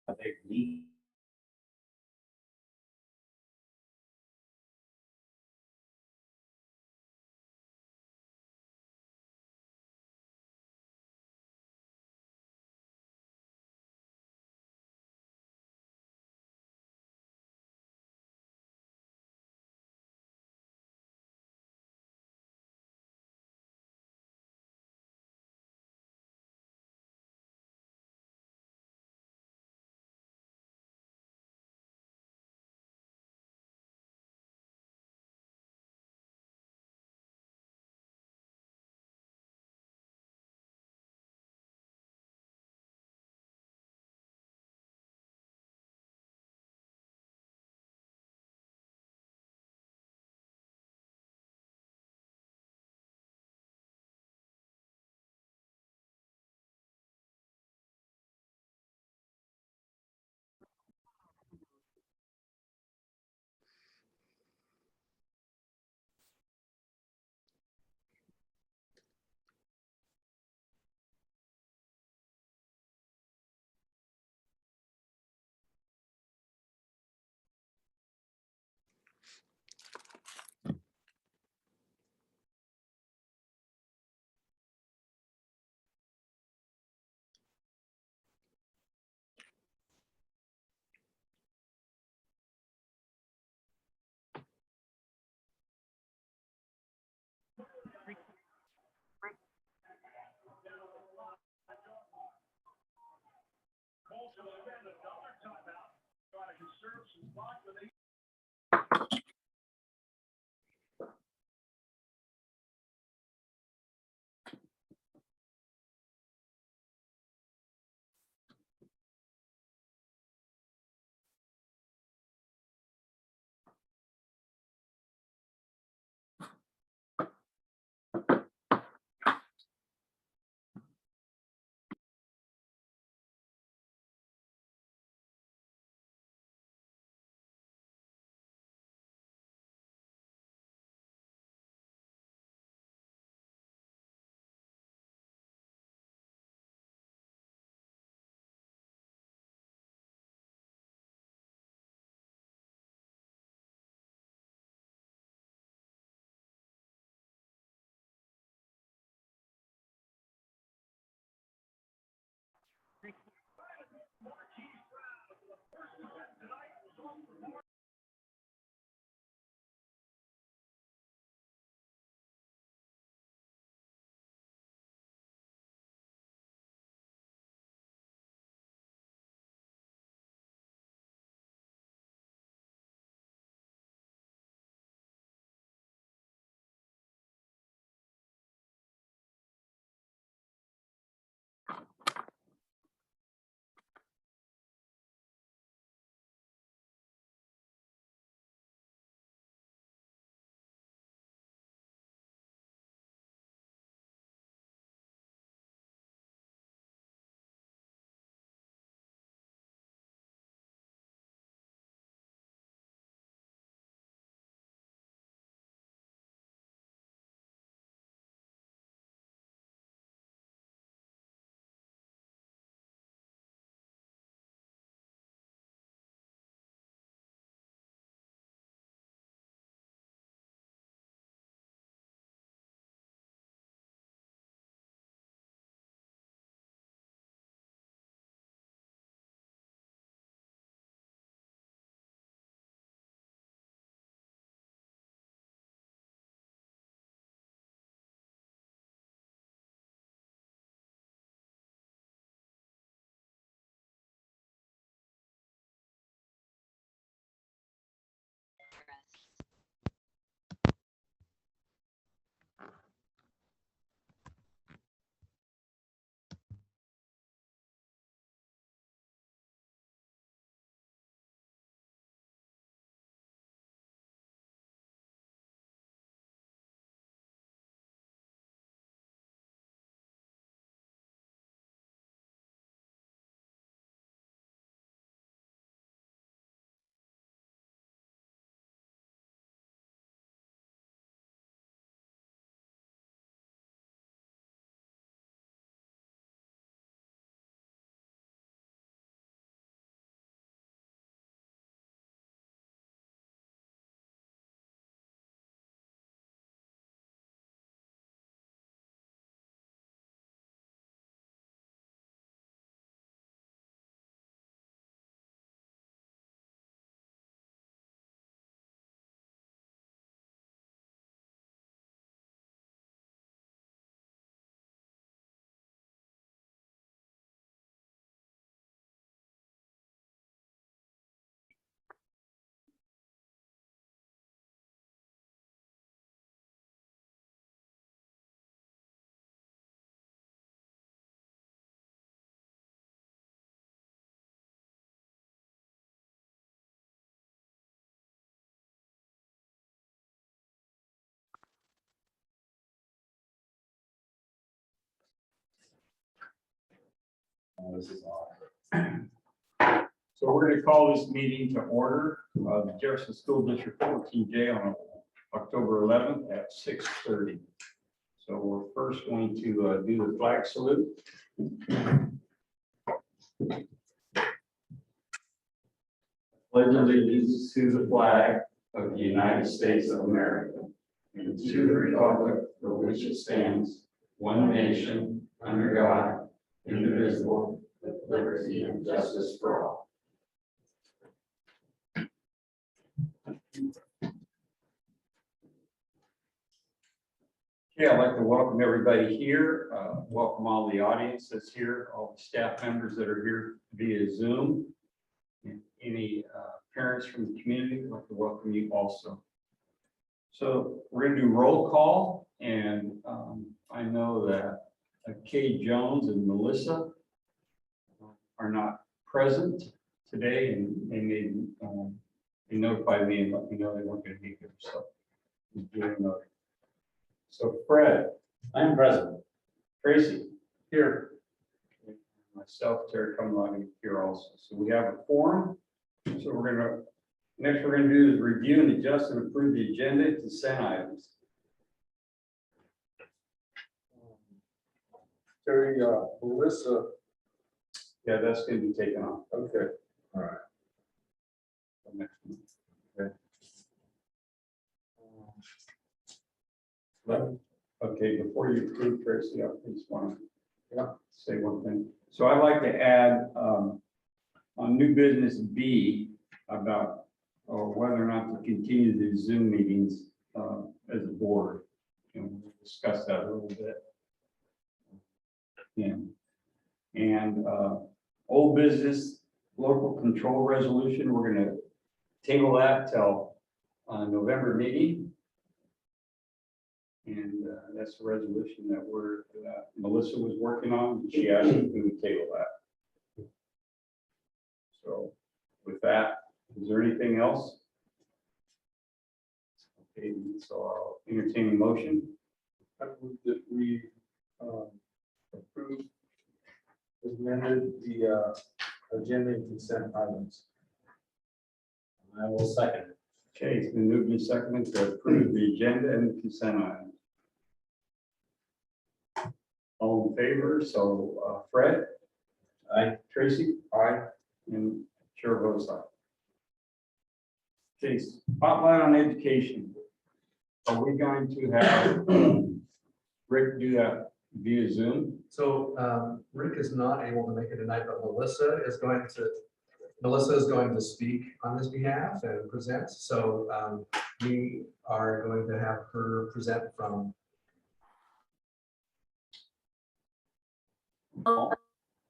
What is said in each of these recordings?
a big leak. This is awesome. So we're going to call this meeting to order of Jefferson School District 14J on October 11th at 6:30. So we're first going to do the flag salute. Pledge allegiance to the flag of the United States of America and to the republic for which it stands, one nation, under God, indivisible, with liberty and justice for all. Okay, I'd like to welcome everybody here. Welcome all the audience that's here, all the staff members that are here via Zoom. And any parents from the community, I'd like to welcome you also. So we're going to do roll call, and I know that Kay Jones and Melissa are not present today, and they notified me and let me know they weren't going to be here. So Fred, I'm present. Tracy, here. Myself, Terry Cumlody here also. So we have a forum. So next we're gonna do is review and adjust and approve the agenda to consent items. Terry, Melissa, Yeah, that's gonna be taken off. okay, all right. Next one. Okay. Okay, before you approve, Tracy, I just want to say one thing. So I'd like to add on new business B about whether or not to continue the Zoom meetings as a board. And we'll discuss that a little bit. Yeah. And old business local control resolution, we're going to table that till November meeting. And that's the resolution that Melissa was working on. She asked if we would table that. So with that, is there anything else? Okay, so I'll entertain a motion. I move that we approve as amended the agenda and consent items. I will second it. Okay, it's been moved and seconded to approve the agenda and the consent items. All in favor, so Fred? Aye. Tracy? Aye. And chair votes aye. Okay, spotlight on education. Are we going to have Rick do that via Zoom? So Rick is not able to make it tonight, but Melissa is going to speak on his behalf and present. So we are going to have her present from.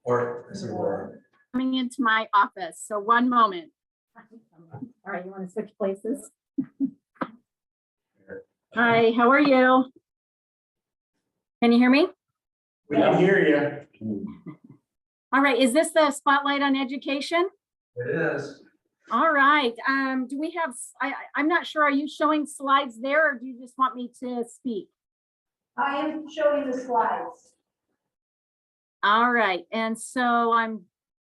Or is it Laura? Coming into my office, so one moment. All right, you want to switch places? Hi, how are you? Can you hear me? We can hear you. All right, is this the spotlight on education? It is. All right, do we have, I'm not sure, are you showing slides there, or do you just want me to speak? I am showing the slides. All right, and so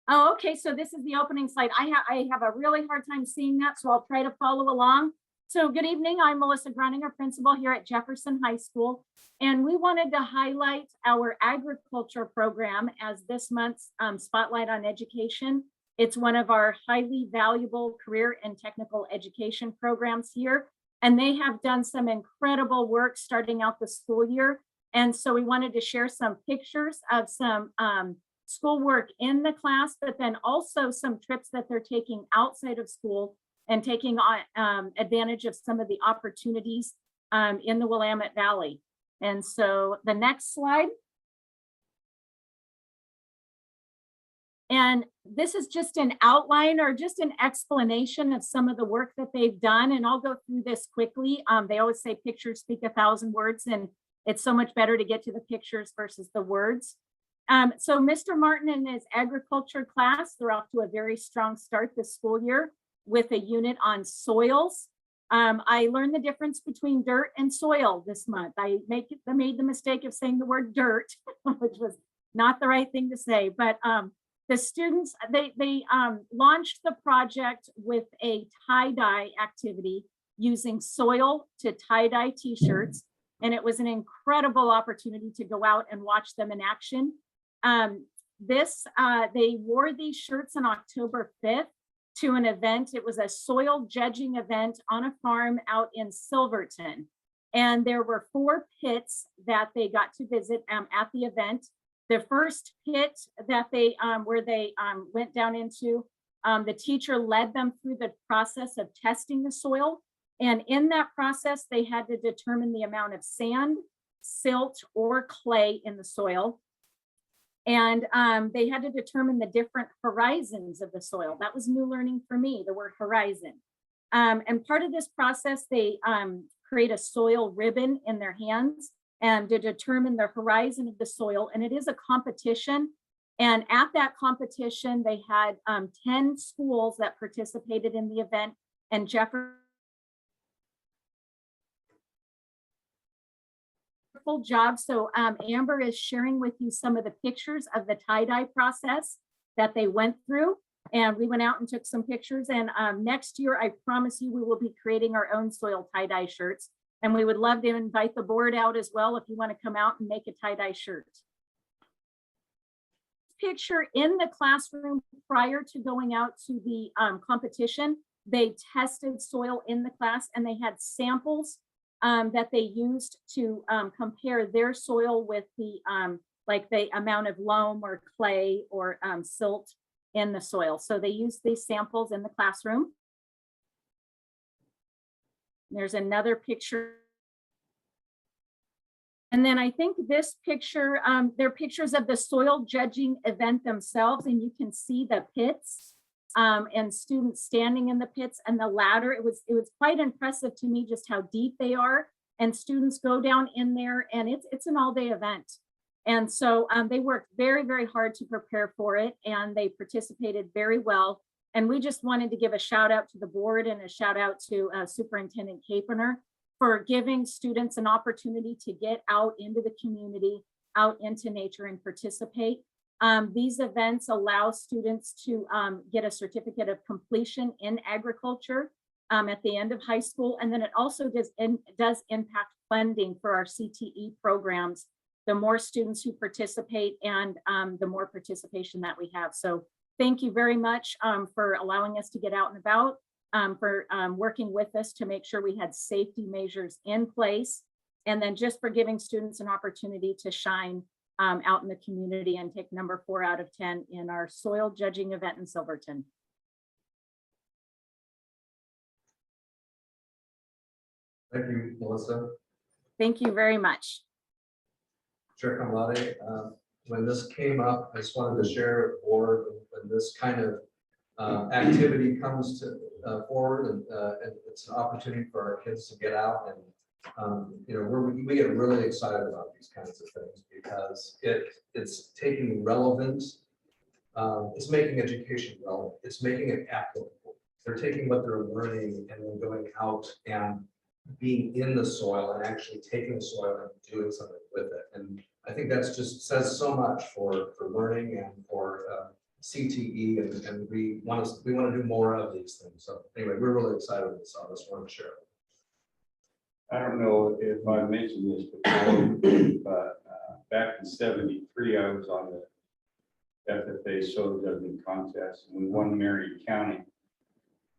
oh, okay, so this is the opening slide. I have a really hard time seeing that, so I'll try to follow along. So good evening, I'm Melissa Gruninger, principal here at Jefferson High School, and we wanted to highlight our agriculture program as this month's Spotlight on Education. It's one of our highly valuable career and technical education programs here, and they have done some incredible work starting out the school year. And so we wanted to share some pictures of some schoolwork in the class, but then also some trips that they're taking outside of school and taking advantage of some of the opportunities in the Willamette Valley. And so the next slide. And this is just an outline or just an explanation of some of the work that they've done. And I'll go through this quickly. They always say pictures speak 1,000 words, and it's so much better to get to the pictures versus the words. So Mr. Martin and his agriculture class, they're off to a very strong start this school year with a unit on soils. I learned the difference between dirt and soil this month. I made the mistake of saying the word dirt, which was not the right thing to say, but the students, they launched the project with a tie-dye activity using soil to tie-dye t-shirts. And it was an incredible opportunity to go out and watch them in action. They wore these shirts on October 5th to an event. It was a soil judging event on a farm out in Silverton. And there were 4 pits that they got to visit at the event. The first pit that they where they went down into, the teacher led them through the process of testing the soil. And in that process, they had to determine the amount of sand, silt, or clay in the soil. And they had to determine the different horizons of the soil. That was new learning for me, the word horizon. And part of this process, they create a soil ribbon in their hands and to determine the horizon of the soil. And it is a competition. And at that competition, they had 10 schools that participated in the event, and Jefferson job. So Amber is sharing with you some of the pictures of the tie-dye process that they went through. And we went out and took some pictures. And next year, I promise you, we will be creating our own soil tie-dye shirts. And we would love to invite the board out as well if you want to come out and make a tie-dye shirt. Picture in the classroom prior to going out to the competition, they tested soil in the class and they had samples that they used to compare their soil with the like the amount of loam or clay or silt in the soil. So they used these samples in the classroom. There's another picture. And then I think this picture, they're pictures of the soil judging event themselves, and you can see the pits and students standing in the pits and the ladder. It was quite impressive to me just how deep they are, and students go down in there, and it's an all-day event. And so they worked very, very hard to prepare for it, and they participated very well. And we just wanted to give a shout out to the board and a shout out to Superintendent Capener for giving students an opportunity to get out into the community, out into nature and participate. These events allow students to get a certificate of completion in agriculture at the end of high school. And then it also does impact funding for our CTE programs. The more students who participate and the more participation that we have. So thank you very much for allowing us to get out and about, for working with us to make sure we had safety measures in place, and then just for giving students an opportunity to shine out in the community and take number 4 out of 10 in our soil judging event in Silverton. Thank you, Melissa. Thank you very much. Chair Kamlade, when this came up, I just wanted to share with the board when this kind of activity comes to forward, and it's an opportunity for our kids to get out, and you know, we get really excited about these kinds of things because it's taking relevant, it's making education relevant, it's making it applicable. They're taking what they're learning and then going out and being in the soil and actually taking the soil and doing something with it. And I think that's just says so much for learning and for CTE, and we want to do more of these things. So anyway, we're really excited with this. I just want to share. I don't know if I mentioned this before, but back in '73, I was on the FFA soil judging contest, and we won Marion County.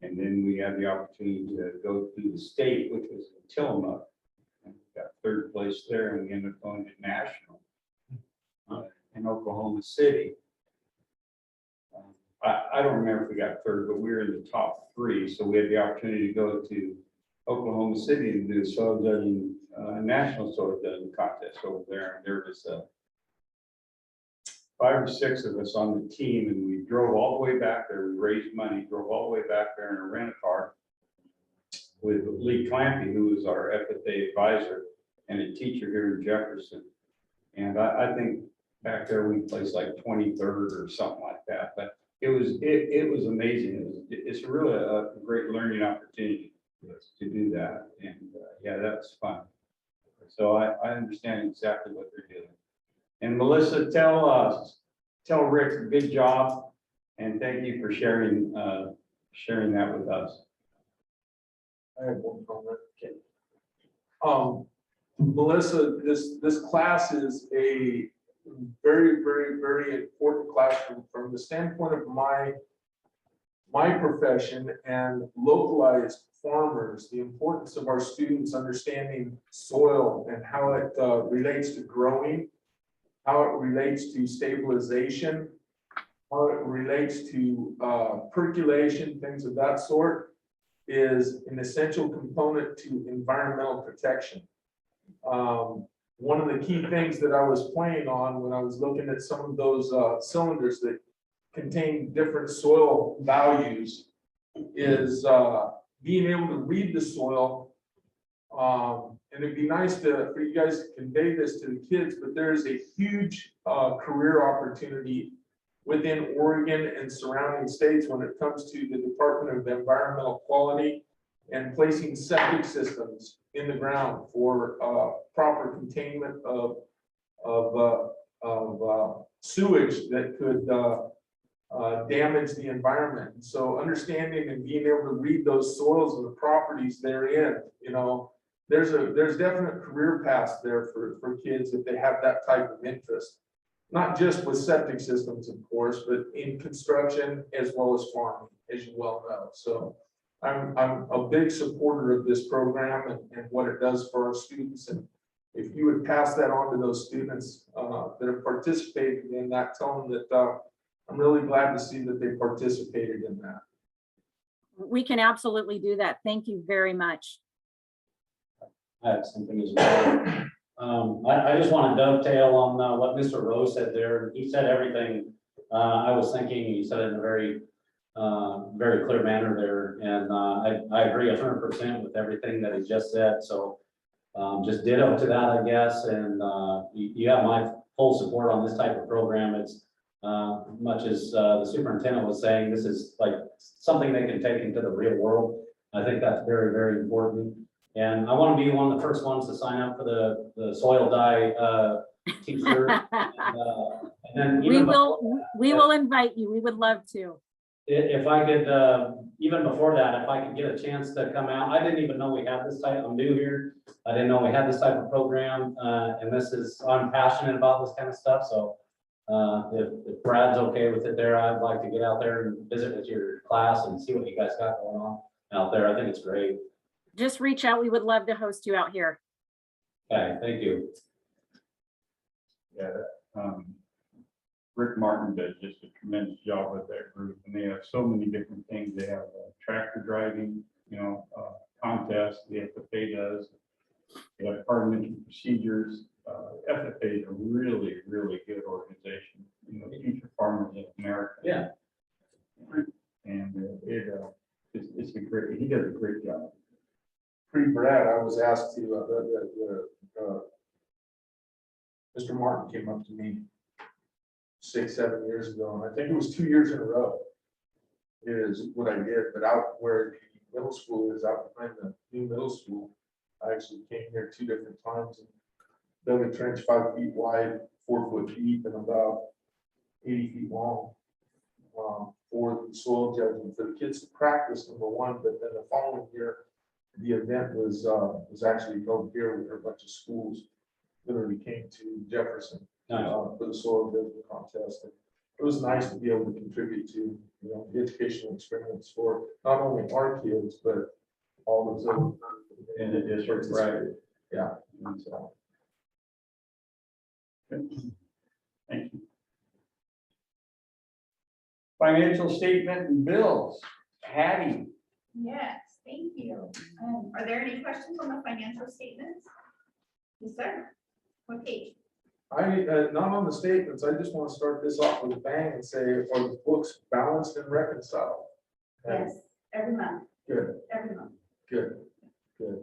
And then we had the opportunity to go to the state, which was in Tillamook, and we got 3rd place there, and we ended up going to national in Oklahoma City. I don't remember if we got 3rd, but we were in the top 3. So we had the opportunity to go to Oklahoma City and do soil judging, national soil judging contest over there. And there was 5 or 6 of us on the team, and we drove all the way back there. We raised money, drove all the way back there in a rent-a-car with Lee Clampy, who was our FFA advisor and a teacher here in Jefferson. And I think back there we placed like 23rd or something like that. But it was amazing. It's really a great learning opportunity to do that. And yeah, that's fun. So I understand exactly what they're doing. And Melissa, tell Rick, good job, and thank you for sharing that with us. I have one comment. Melissa, this class is a very, very, very important classroom from the standpoint of my profession and localized farmers, the importance of our students understanding soil and how it relates to growing, how it relates to stabilization, how it relates to percolation, things of that sort, is an essential component to environmental protection. One of the key things that I was playing on when I was looking at some of those cylinders that contain different soil values is being able to read the soil. And it'd be nice for you guys to convey this to the kids, but there is a huge career opportunity within Oregon and surrounding states when it comes to the Department of Environmental Quality and placing septic systems in the ground for proper containment of sewage that could damage the environment. And so understanding and being able to read those soils and the properties therein, you know, there's definite career paths there for kids if they have that type of interest. Not just with septic systems, of course, but in construction as well as farming, as you well know. So I'm a big supporter of this program and what it does for our students. And if you would pass that on to those students that have participated in that, tell them that I'm really glad to see that they participated in that. We can absolutely do that. Thank you very much. I have something as well. I just want to dovetail on what Mr. Rose said there. He said everything I was thinking. He said it in a very, very clear manner there. And I agree 100% with everything that he just said. So just ditto to that, I guess. And you have my full support on this type of program. It's much as the superintendent was saying, this is like something they can take into the real world. I think that's very, very important. And I want to be one of the first ones to sign up for the soil dye t-shirt. And then We will invite you. We would love to. if I could, even before that, if I could get a chance to come out, I didn't even know we had this type. I'm new here. I didn't know we had this type of program. And I'm passionate about this kind of stuff. So if Brad's okay with it there, I'd like to get out there and visit with your class and see what you guys got going on out there. I think it's great. Just reach out. We would love to host you out here. Okay, thank you. Yeah, Rick Martin does just a tremendous job with that group, and they have so many different things. They have tractor driving, contests. The FFA does. They have parliamentary procedures. FFA is a really, really good organization. The future farmers of America. Yeah. And it's a great. He does a great job. Pre-Brad, I was asked to, Mr. Martin came up to me 6-7 years ago, and I think it was 2 years in a row. Is what I did, but out where the middle school is, out behind the new middle school, I actually came here 2 different times and dug a trench 5 feet wide, 4 foot deep, and about 80 feet long for the soil judging for the kids to practice, number one. But then the following year, the event was actually held here where a bunch of schools literally came to Jefferson for the soil judging contest. And it was nice to be able to contribute to the educational experience for not only our kids but all those other In the district, right? Yeah. And so, thank you. Financial statement and bills. Hattie. Yes, thank you. Are there any questions on the financial statements? Yes, sir. What page? not on the statements. I just want to start this off with a bang and say, are the books balanced and reconciled? And Yes, every month, Good, every month. good, good.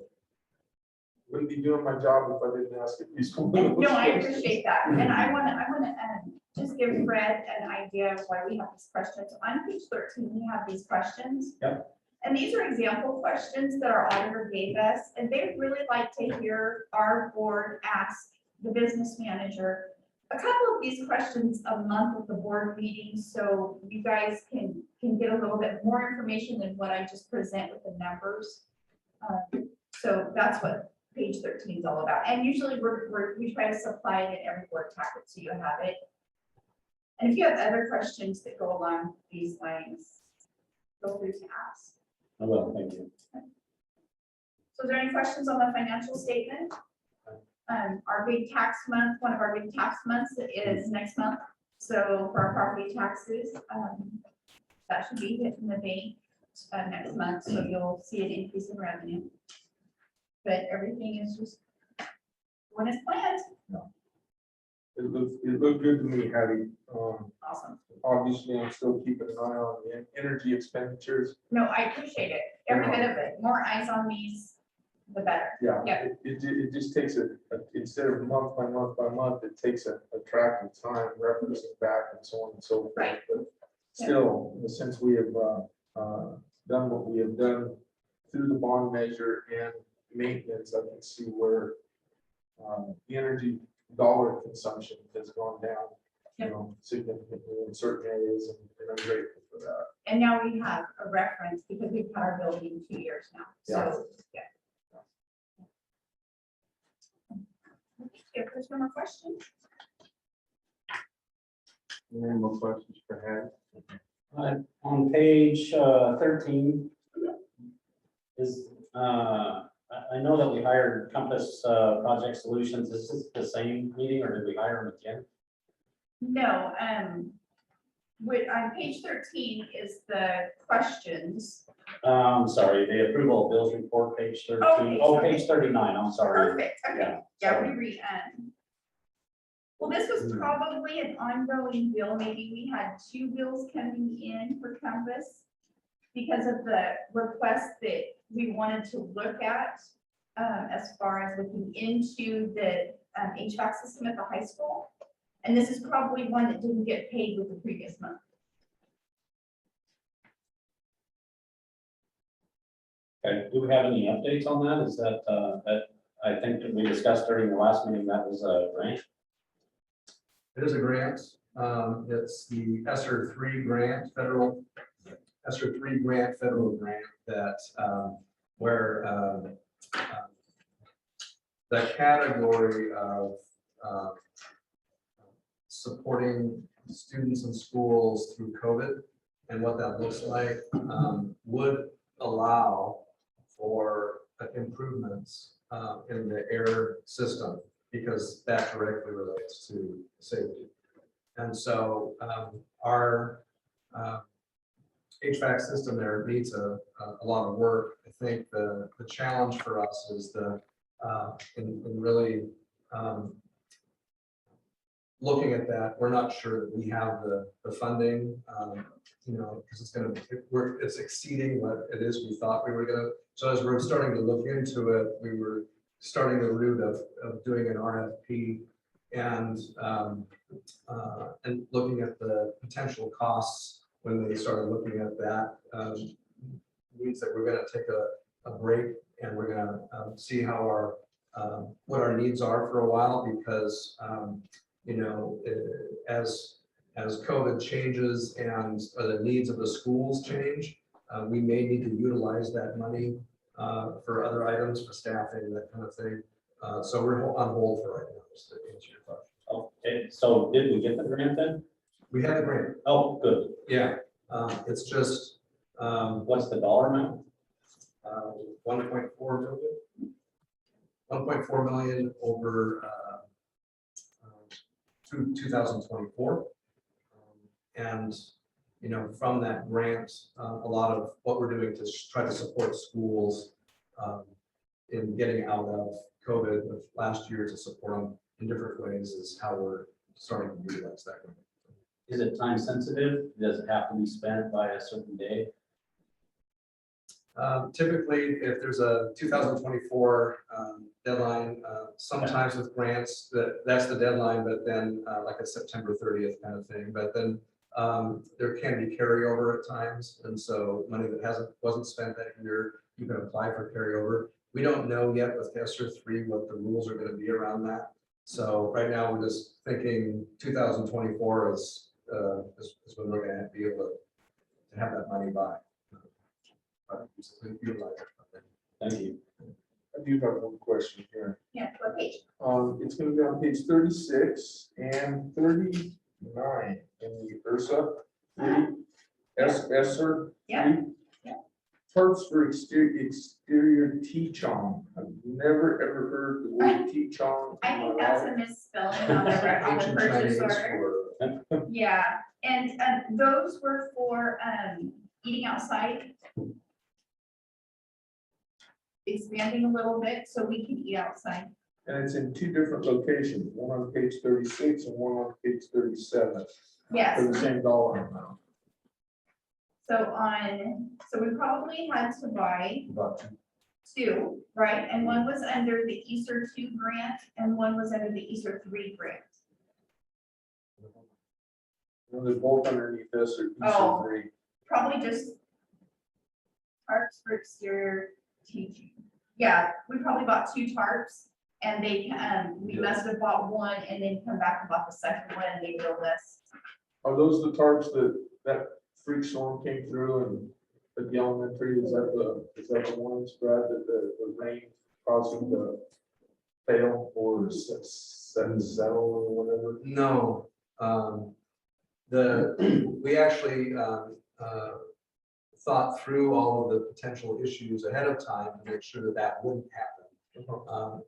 Wouldn't be doing my job if I didn't ask at least one. And no, I appreciate that. And I want to just give Fred an idea of why we have these questions. On page 13, we have these questions. Yep. And these are example questions that our auditor gave us, and they'd really like to hear our board ask the business manager a couple of these questions a month at the board meeting, so you guys can get a little bit more information than what I just present with the numbers. So that's what page 13 is all about. And usually we try to supply it in every board packet so you have it. And if you have other questions that go along these lines, feel free to ask. I will, thank you. So is there any questions on the financial statement? Our big tax month, one of our big tax months is next month. So for our property taxes, that should be hitting the bank next month. So you'll see an increase in revenue. But everything is just when it's planned. It looked good to me, Hattie. Awesome. Obviously, I'm still keeping an eye on the energy expenditures. No, I appreciate it. Every bit of it. More eyes on these, the better. Yeah, Yeah. it just takes instead of month by month, it takes a track of time, referencing back and so on and so forth. Right. But still, in the sense we have done what we have done through the bond measure and maintenance, I can see where the energy dollar consumption has gone down, significantly in certain areas, and I'm grateful for that. And now we have a reference because we've had our building 2 years now. So, yeah. If there's no more questions. Any more questions for Hattie? On page 13 is, I know that we hired Compass Project Solutions. Is this the same meeting or did we hire them again? No, on page 13 is the questions. Sorry, the approval of bills report, page 13. Okay, Oh, okay. page 39, I'm sorry. Perfect, okay. Yeah, Yeah, sorry. we read. Well, this was probably an ongoing bill. Maybe we had 2 bills coming in for Compass because of the request that we wanted to look at as far as looking into the HVAC system at the high school. And this is probably one that didn't get paid with the previous month. Okay, do we have any updates on that? Is that, I think that we discussed during the last meeting, that was a grant? It is a grant. It's the ESSER 3 grant, federal, ESSER 3 grant, federal grant that where the category of supporting students and schools through COVID and what that looks like would allow for improvements in the air system, because that directly relates to safety. And so our HVAC system there needs a lot of work. I think the challenge for us is in really looking at that, we're not sure that we have the funding, because it's exceeding what it is we thought we were gonna. So as we're starting to look into it, we were starting the route of doing an RFP and looking at the potential costs. When they started looking at that, means that we're going to take a break and we're going to see how our what our needs are for a while, because as COVID changes and the needs of the schools change, we may need to utilize that money for other items, for staffing, that kind of thing. So we're on hold for right now, just to answer your question. Okay, so did we get the grant then? We have the grant. Oh, good. Yeah, it's just What's the dollar amount? 1.4 million. 1.4 million over 2024. And from that grant, a lot of what we're doing to try to support schools in getting out of COVID of last year, to support them in different ways, is how we're starting to utilize that grant. Is it time sensitive? Does it have to be spent by a certain day? Typically, if there's a 2024 deadline, sometimes with grants, that's the deadline, but then like a September 30th kind of thing. But then there can be carryover at times. And so money that wasn't spent that year, you can apply for carryover. We don't know yet with ESSER 3 what the rules are going to be around that. So right now, we're just thinking 2024 is when we're gonna be able to have that money by. Utilize it. Thank you. I do have one question here. Yeah, what page? It's gonna be on page 36 and 39 in the Ursa. Esser. Yeah, yeah. Parts for exterior T-chong. I've never ever heard the word T-chong. I think that's a misspelling on the Ancient purchase Chinese order. for, Yeah, and those were for eating outside. Expanding a little bit so we can eat outside. And it's in two different locations, one on page 36 and one on page 37, Yes, for the same dollar amount. so we probably had to buy two, right? And one was under the Easter 2 grant and one was under the Easter 3 grant. And they're both underneath this or Oh. Easter 3. Probably just tarps for exterior teaching. Yeah, we probably bought 2 tarps and they, we Yeah. must have bought one and then come back and bought the second one and they billed us. Are those the tarps that freak storm came through and at the elementary, is that the ones, Brad, that the rain caused them to fail or settle or whatever? no, we actually thought through all of the potential issues ahead of time to make sure that that wouldn't happen.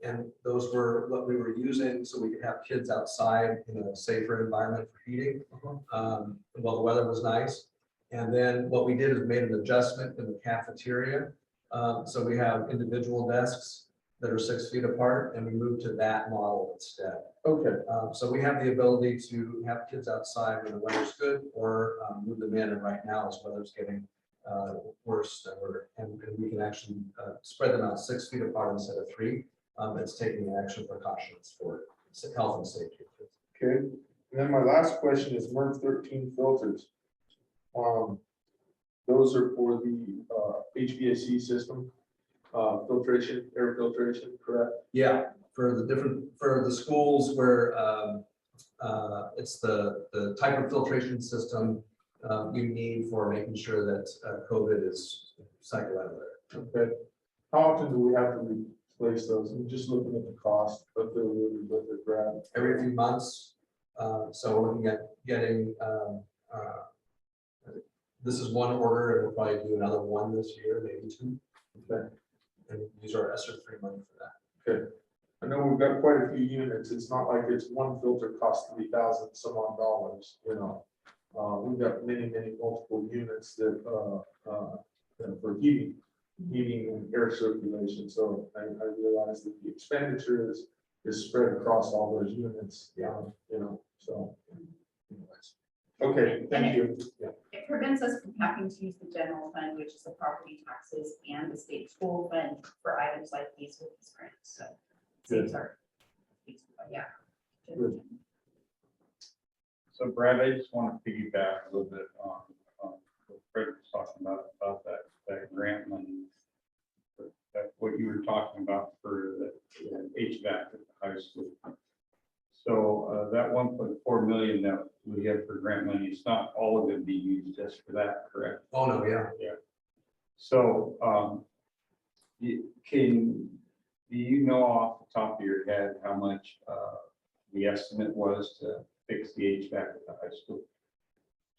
And those were what we were using so we could have kids outside in a safer environment for eating while the weather was nice. And then what we did is made an adjustment in the cafeteria. So we have individual desks that are 6 feet apart and we moved to that model instead. Okay, So we have the ability to have kids outside when the weather's good or move them in. And right now as weather's getting worse and we can actually spread them out 6 feet apart instead of 3. It's taking extra precautions for health and safety. okay. And then my last question is MERV 13 filters. Those are for the HVAC system, filtration, air filtration, correct? Yeah, for the schools where it's the type of filtration system you need for making sure that COVID is cycled out of there. Okay. How often do we have to replace those? I'm just looking at the cost of the grab. Every few months. So we're looking at getting, this is one order and we'll probably do another one this year, maybe 2. Okay. And use our ESSER 3 money for that. Okay. I know we've got quite a few units. It's not like it's one filter costs $3,000 some odd dollars, you know. We've got many multiple units that for heating and air circulation. So I realize that the expenditure is spread across all those units. Yeah, you know, so. Anyways. Okay, thank you. Yeah. It prevents us from having to use the general fund, which is the property taxes and the state school fund for items like these with these grants, so. Saves our, yeah. Good. So Brad, I just want to piggyback a little bit on what Fred was talking about that grant money. That what you were talking about for the HVAC at the high school. So that 1.4 million that we have for grant money, it's not all of it be used just for that, correct? Oh, no, yeah. Yeah. So do you know off the top of your head how much the estimate was to fix the HVAC at the high school?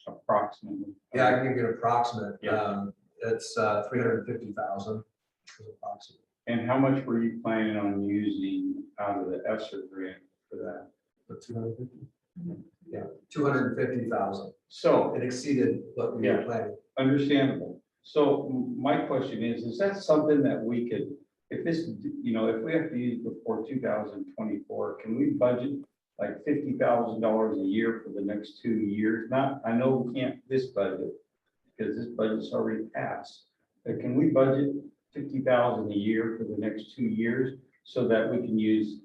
Approximately. Yeah, I can give you an approximate. Yeah. It's 350,000. Approximate. And how much were you planning on using out of the ESSER grant for that? But 250? Yeah, 250,000. So It exceeded what we were Yeah. planning. understandable. So my question is that something that we could, if this, you know, if we have to use before 2024, can we budget like $50,000 a year for the next 2 years? Not, I know we can't this budget because this budget's already passed, but can we budget 50,000 a year for the next 2 years so that we can use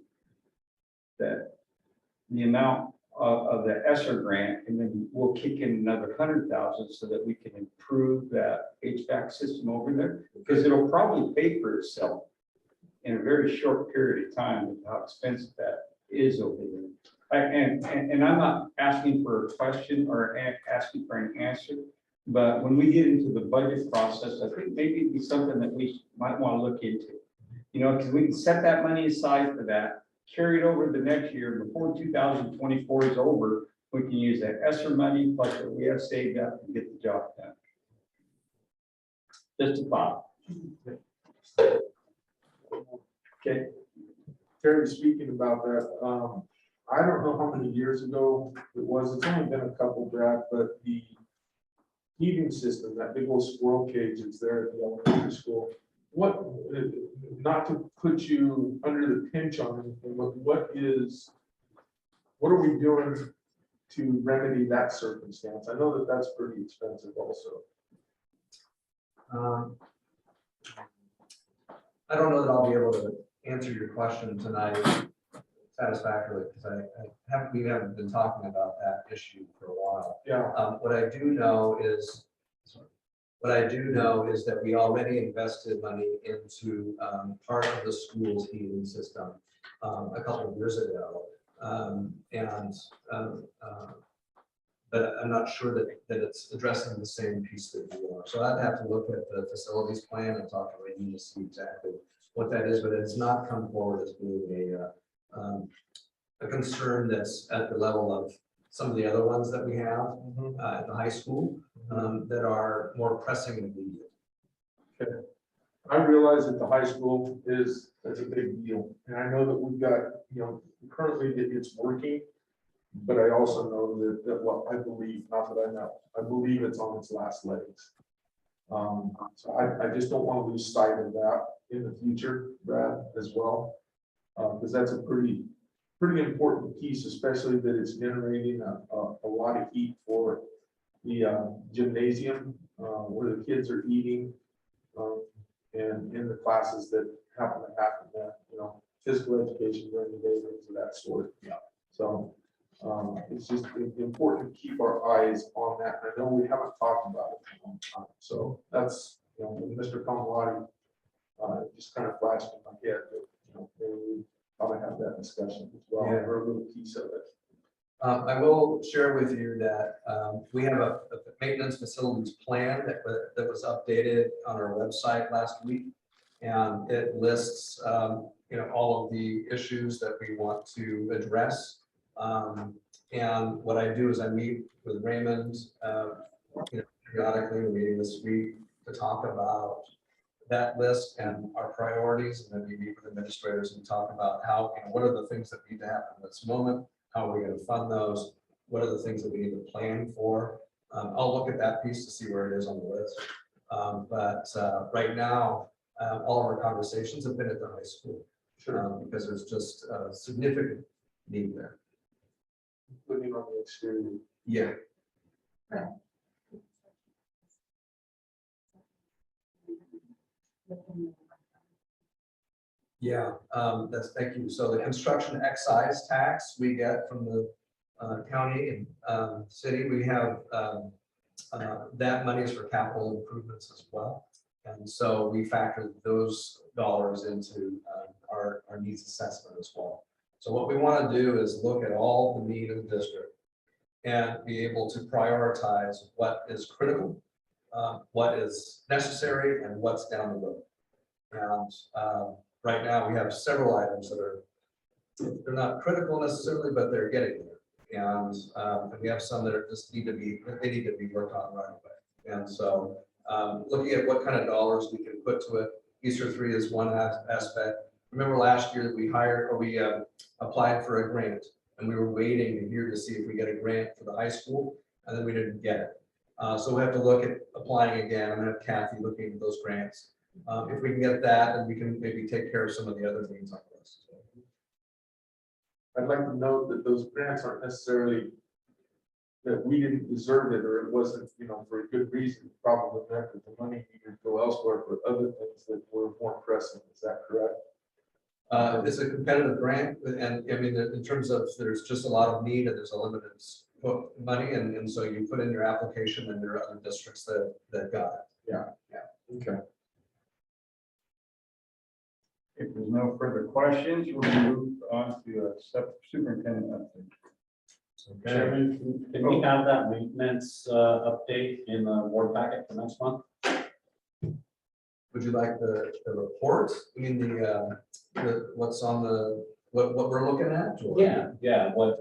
the amount of the ESSER grant, and then we'll kick in another 100,000 so that we can improve that HVAC system over there, because it'll probably pay for itself in a very short period of time with how expensive that is over there. And I'm not asking for a question or asking for an answer, but when we get into the budget process, I think maybe it'd be something that we might want to look into. You know, because we can set that money aside for that, carry it over the next year before 2024 is over. We can use that ESSER money plus what we have saved up and get the job done. Just a thought. Okay. Terry, speaking about that, I don't know how many years ago it was, it's only been a couple, Brad, but the heating system, that big old squirrel cage is there at the elementary school. What, not to put you under the pinch on anything, but what are we doing to remedy that circumstance? I know that that's pretty expensive also. I don't know that I'll be able to answer your question tonight satisfactorily, because we haven't been talking about that issue for a while. Yeah. What I do know is that we already invested money into part of the school's heating system a couple of years ago. But I'm not sure that it's addressing the same piece that you are. So I'd have to look at the facilities plan and talk to Rainey to see exactly what that is, but it has not come forward as being a concern that's at the level of some of the other ones that we have at the high school that are more pressing and immediate. Okay. I realize that the high school is a big deal, and I know that we've got, you know, currently it's working, but I also know that well, I believe, not that I know, I believe it's on its last legs. So I just don't want to lose sight of that in the future, Brad, as well, because that's a pretty important piece, especially that it's generating a lot of heat for the gymnasium where the kids are eating, and in the classes that happen to happen that, you know, physical education during the day, things of that sort. Yeah. So it's just important to keep our eyes on that. I know we haven't talked about it in a long time. So that's, you know, when Mr. Kamalati just kind of flashed in my head that, you know, maybe we probably have that discussion as well, Yeah. or a little piece of it. I will share with you that we have a maintenance facilities plan that was updated on our website last week. And it lists, you know, all of the issues that we want to address. And what I do is I meet with Raymond, you know, periodically. We're meeting this week to talk about that list and our priorities. And then we meet with administrators and talk about how, you know, what are the things that need to happen at this moment? How are we going to fund those? What are the things that we need to plan for? I'll look at that piece to see where it is on the list. But right now, all of our conversations have been at the high school. Sure. Because there's just a significant need there. Including on the exterior. Yeah. Yeah, thank you. So the construction excise tax we get from the county and city, we have that money is for capital improvements as well. And so we factor those dollars into our needs assessment as well. So what we want to do is look at all the need of the district and be able to prioritize what is critical, what is necessary, and what's down the road. And right now, we have several items that are, they're not critical necessarily, but they're getting there. And we have some that are just need to be worked on right away. And so looking at what kind of dollars we can put to it, Easter 3 is one aspect. Remember last year that we hired, or we applied for a grant, and we were waiting a year to see if we get a grant for the high school, and then we didn't get it. So we have to look at applying again. I'm gonna have Kathy looking at those grants. If we can get that, then we can maybe take care of some of the other things on the list. I'd like to note that those grants aren't necessarily that we didn't deserve it, or it wasn't, you know, for a good reason. Probably meant that the money needed to go elsewhere for other things that were more pressing. Is that correct? It's a competitive grant, and I mean, in terms of there's just a lot of need and there's a limited money, and so you put in your application, and there are other districts that got it. Okay. If there's no further questions, we'll move on to a superintendent update. Okay. Chairman, can we have that maintenance update in the board packet for next month? Would you like the report? I mean, the, what's on the, what we're looking at? or- Yeah, what,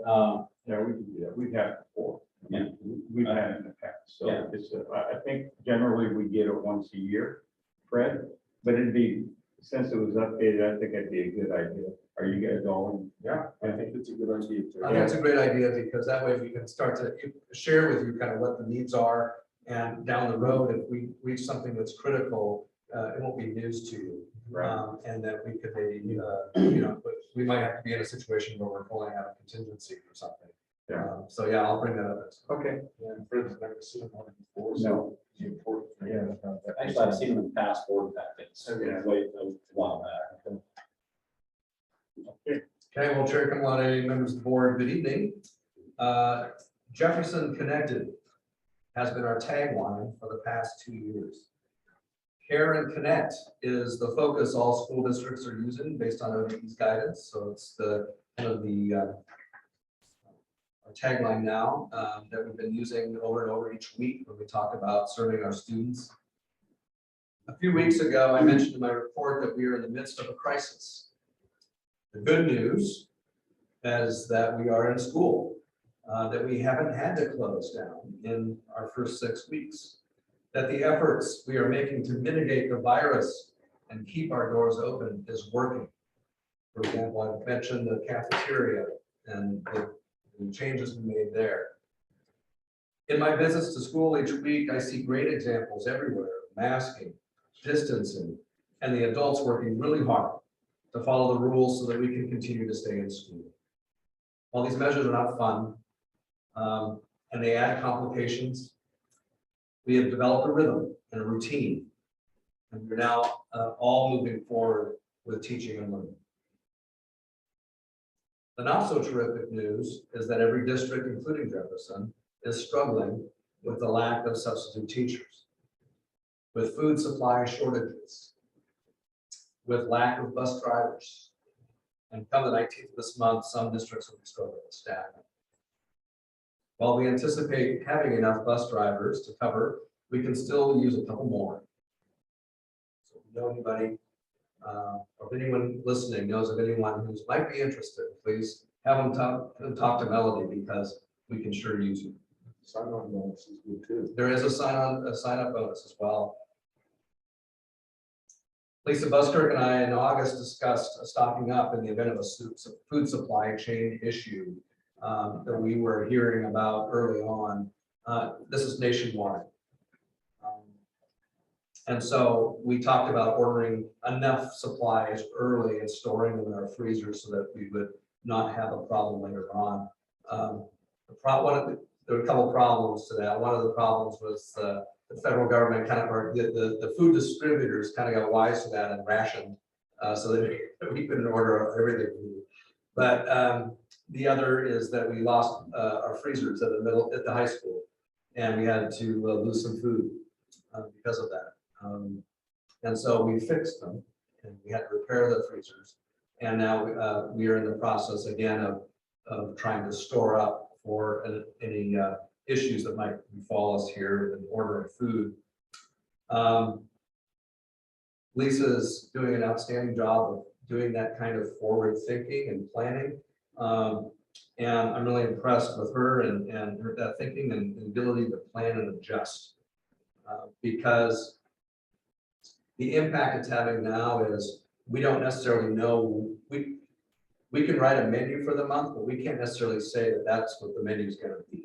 Yeah, we can do that. We've had it before. Yeah. We've had it in the past. So Yeah. it's, I think generally we get it once a year, Fred. But it'd be, since it was updated, I think it'd be a good idea. Are you guys all? Yeah, I think it's a good idea. I think it's a great idea because that way we can start to share with you kind of what the needs are. And down the road, if we reach something that's critical, it won't be news to you. Right. And that we could maybe, but we might have to be in a situation where we're pulling out a contingency for something. Yeah. So yeah, I'll bring that up. Okay. And Fred's never seen one before. No. It's important. for Yeah. him to have that. actually, I've seen them in past board packets, Yeah. wait a while back. Okay, well, Chair Kamala, members of the board, good evening. Jefferson Connected has been our tagline for the past 2 years. Care and Connect is the focus all school districts are using based on ODE's guidance. So it's the kind of the our tagline now that we've been using over and over each week when we talk about serving our students. A few weeks ago, I mentioned in my report that we are in the midst of a crisis. The good news is that we are in school, that we haven't had to close down in our first 6 weeks, that the efforts we are making to mitigate the virus and keep our doors open is working. For example, I mentioned the cafeteria and the changes we made there. In my visits to school each week, I see great examples everywhere, masking, distancing, and the adults working really hard to follow the rules so that we can continue to stay in school. While these measures are not fun, and they add complications, we have developed a rhythm and a routine, and we're now all moving forward with teaching and learning. The not so terrific news is that every district, including Jefferson, is struggling with the lack of substitute teachers, with food supply shortages, with lack of bus drivers. And come the 19th of this month, some districts will be struggling with staffing. While we anticipate having enough bus drivers to cover, we can still use a couple more. So if you know anybody, or if anyone listening knows of anyone who might be interested, please have them talk to Melody because we can sure use you. Sign-on bonus is good too. There is a sign-up bonus as well. Lisa Buskirk and I in August discussed stocking up in the event of a food supply chain issue that we were hearing about early on. This is nationwide. And so we talked about ordering enough supplies early and storing them in our freezers so that we would not have a problem later on. There were a couple problems to that. One of the problems was the federal government kind of, or the food distributors kind of got wise to that and rationed so that we couldn't order everything. But the other is that we lost our freezers at the high school, and we had to lose some food because of that. And so we fixed them, and we had to repair the freezers. And now we are in the process again of trying to store up for any issues that might befall us here in ordering food. Lisa is doing an outstanding job of doing that kind of forward thinking and planning. And I'm really impressed with her and her thinking and ability to plan and adjust. Because the impact it's having now is we don't necessarily know, we can write a menu for the month, but we can't necessarily say that that's what the menu is going to be.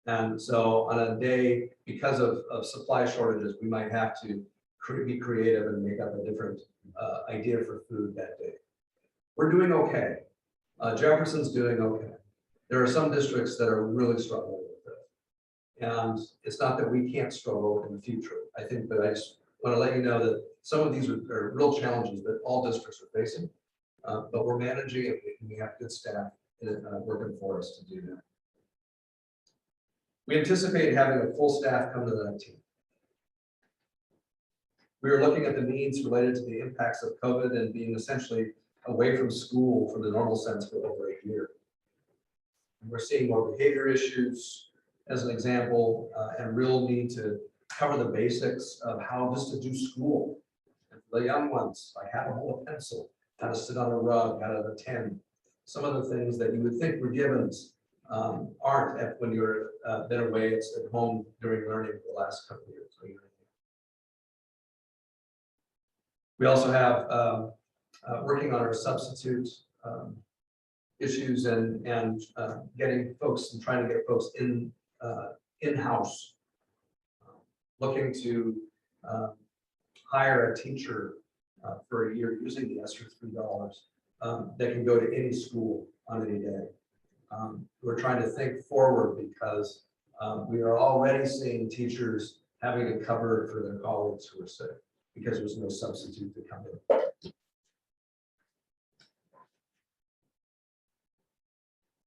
And so on a day, because of supply shortages, we might have to be creative and make up a different idea for food that day. We're doing okay. Jefferson's doing okay. There are some districts that are really struggling with it. And it's not that we can't struggle in the future. I think that I just want to let you know that some of these are real challenges that all districts are facing. But we're managing it, and we have good staff working for us to do that. We anticipate having a full staff come to the 19th. We are looking at the needs related to the impacts of COVID and being essentially away from school for the normal sense for over a year. And we're seeing more behavior issues as an example, and real need to cover the basics of how just to do school. And for the young ones, like how to hold a pencil, how to sit on a rug, how to attend. Some of the things that you would think were givens aren't when you're been away at home during learning for the last couple of years. We also have working on our substitute issues and getting folks and trying to get folks in-house. Looking to hire a teacher for a year using the ESSER $3 that can go to any school on any day. We're trying to think forward because we are already seeing teachers having to cover for their colleagues who are sick because there's no substitute to come in.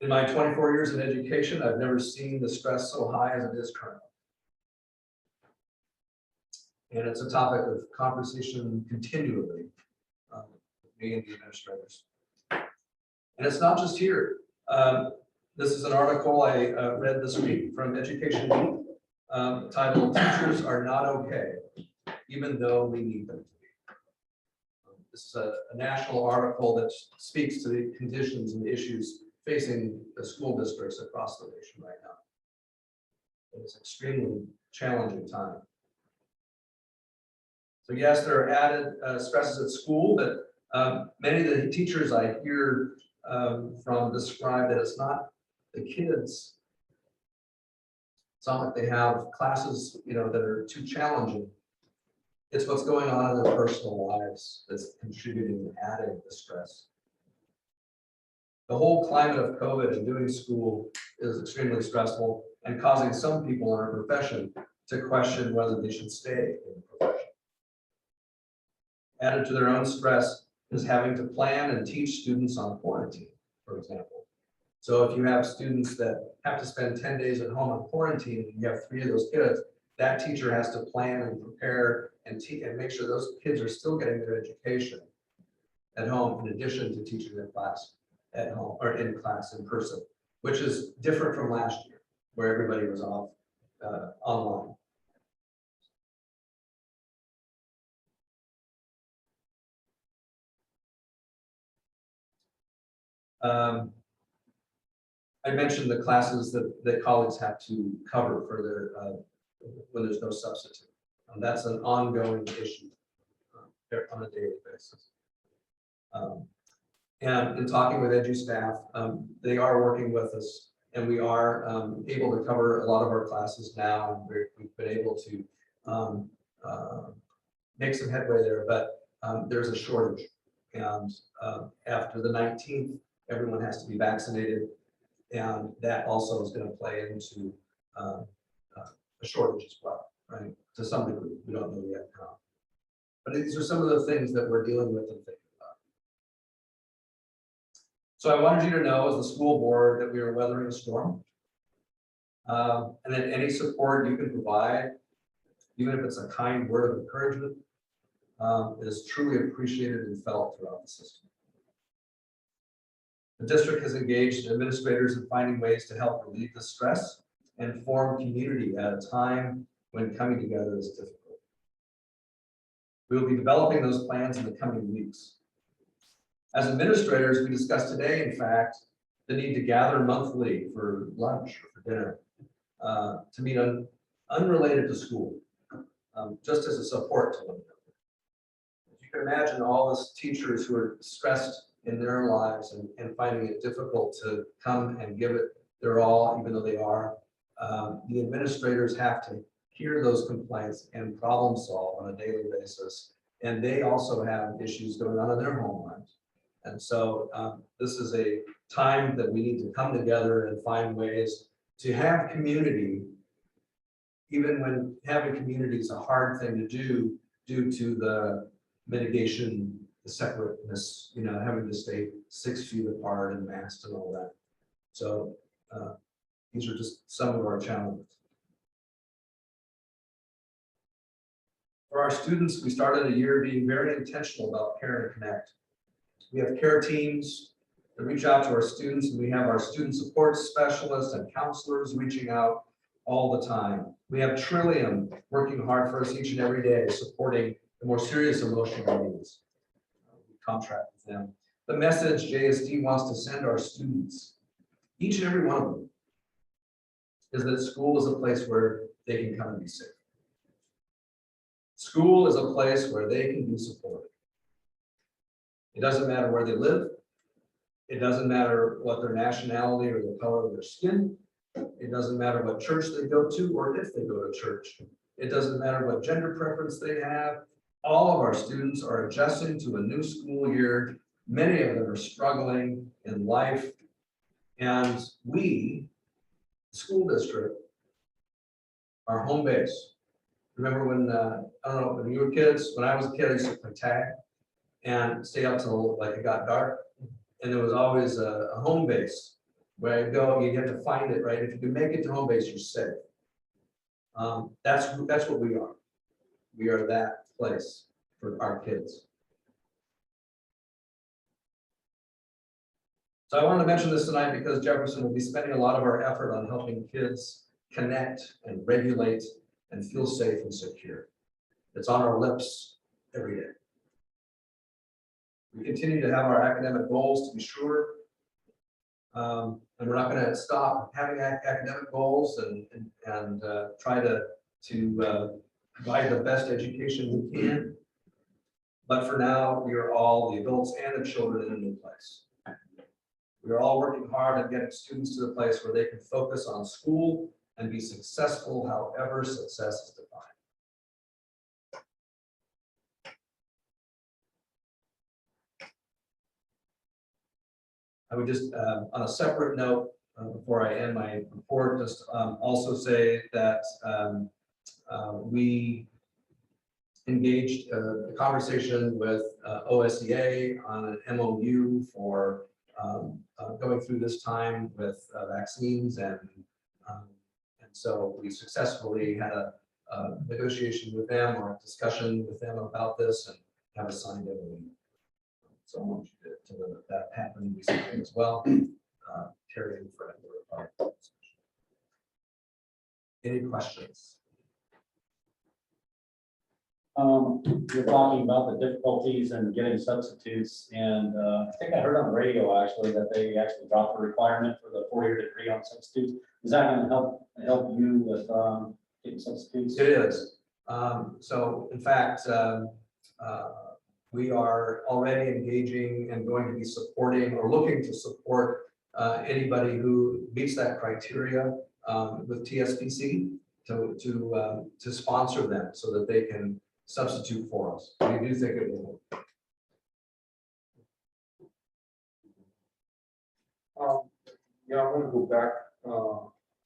In my 24 years in education, I've never seen the stress so high as it is currently. And it's a topic of conversation continually with me and the administrators. And it's not just here. This is an article I read this week from Education Week titled "Teachers Are Not Okay, Even Though We Need Them to Be." This is a national article that speaks to the conditions and issues facing the school districts across the nation right now. It's an extremely challenging time. So yes, there are added stresses at school, but many of the teachers I hear from describe that it's not the kids. It's not like they have classes, that are too challenging. It's what's going on in their personal lives that's contributing and adding the stress. The whole climate of COVID and doing school is extremely stressful and causing some people in our profession to question whether they should stay in the profession. Added to their own stress is having to plan and teach students on quarantine, for example. So if you have students that have to spend 10 days at home on quarantine, and you have 3 of those kids, that teacher has to plan and prepare and make sure those kids are still getting their education at home in addition to teaching their class at home or in class in person, which is different from last year where everybody was off online. I mentioned the classes that colleagues have to cover for their when there's no substitute. That's an ongoing issue on a daily basis. And in talking with edu staff, they are working with us, and we are able to cover a lot of our classes now. We've been able to make some headway there, but there's a shortage. And after the 19th, everyone has to be vaccinated. And that also is going to play into a shortage as well, right? To some degree, we don't know yet how. But these are some of the things that we're dealing with and thinking about. So I wanted you to know as the school board that we are weathering a storm. And that any support you can provide, even if it's a kind word of encouragement, is truly appreciated and felt throughout the system. The district has engaged administrators in finding ways to help relieve the stress and form community at a time when coming together is difficult. We will be developing those plans in the coming weeks. As administrators, we discussed today, in fact, the need to gather monthly for lunch or for dinner to meet unrelated to school, just as a support to one another. You can imagine all the teachers who are stressed in their lives and finding it difficult to come and give it their all, even though they are. The administrators have to hear those complaints and problem solve on a daily basis. And they also have issues going on in their home lives. And so this is a time that we need to come together and find ways to have community, even when having community is a hard thing to do due to the mitigation, the separateness, having to stay 6 feet apart and masked and all that. So these are just some of our challenges. For our students, we started a year being very intentional about Care and Connect. We have care teams that reach out to our students, and we have our student support specialists and counselors reaching out all the time. We have Trillium working hard for us each and every day, supporting the more serious emotional needs. We contract with them. The message JSD wants to send our students, each and every one of them, is that school is a place where they can come and be safe. School is a place where they can be supported. It doesn't matter where they live. It doesn't matter what their nationality or the color of their skin. It doesn't matter what church they go to or if they go to church. It doesn't matter what gender preference they have. All of our students are adjusting to a new school year. Many of them are struggling in life. And we, school district, our home base. Remember when, I don't know, when you were kids, when I was a kid, I used to play tag and stay up till like it got dark. And there was always a home base where you go, you get to find it, right? If you can make it to home base, you're safe. That's what we are. We are that place for our kids. So I wanted to mention this tonight because Jefferson will be spending a lot of our effort on helping kids connect and regulate and feel safe and secure. It's on our lips every day. We continue to have our academic goals, to be sure. And we're not going to stop having academic goals and try to provide the best education we can. But for now, we are all, the adults and the children, in a new place. We are all working hard at getting students to the place where they can focus on school and be successful, however success is defined. I would just, on a separate note, before I end my report, just also say that we engaged a conversation with OSEA on an MOU for going through this time with vaccines, and so we successfully had a negotiation with them or a discussion with them about this and have a signed MOU. So I want you to know that happened recently as well. Terry and Fred were part of that discussion. Any questions? You're talking about the difficulties in getting substitutes, and I think I heard on the radio actually that they actually dropped the requirement for the 4-year degree on substitutes. Is that going to help you with getting substitutes? It is. So in fact, we are already engaging and going to be supporting or looking to support anybody who meets that criteria with TSPC to sponsor them so that they can substitute for us. We do think it will work. Yeah, I want to go back to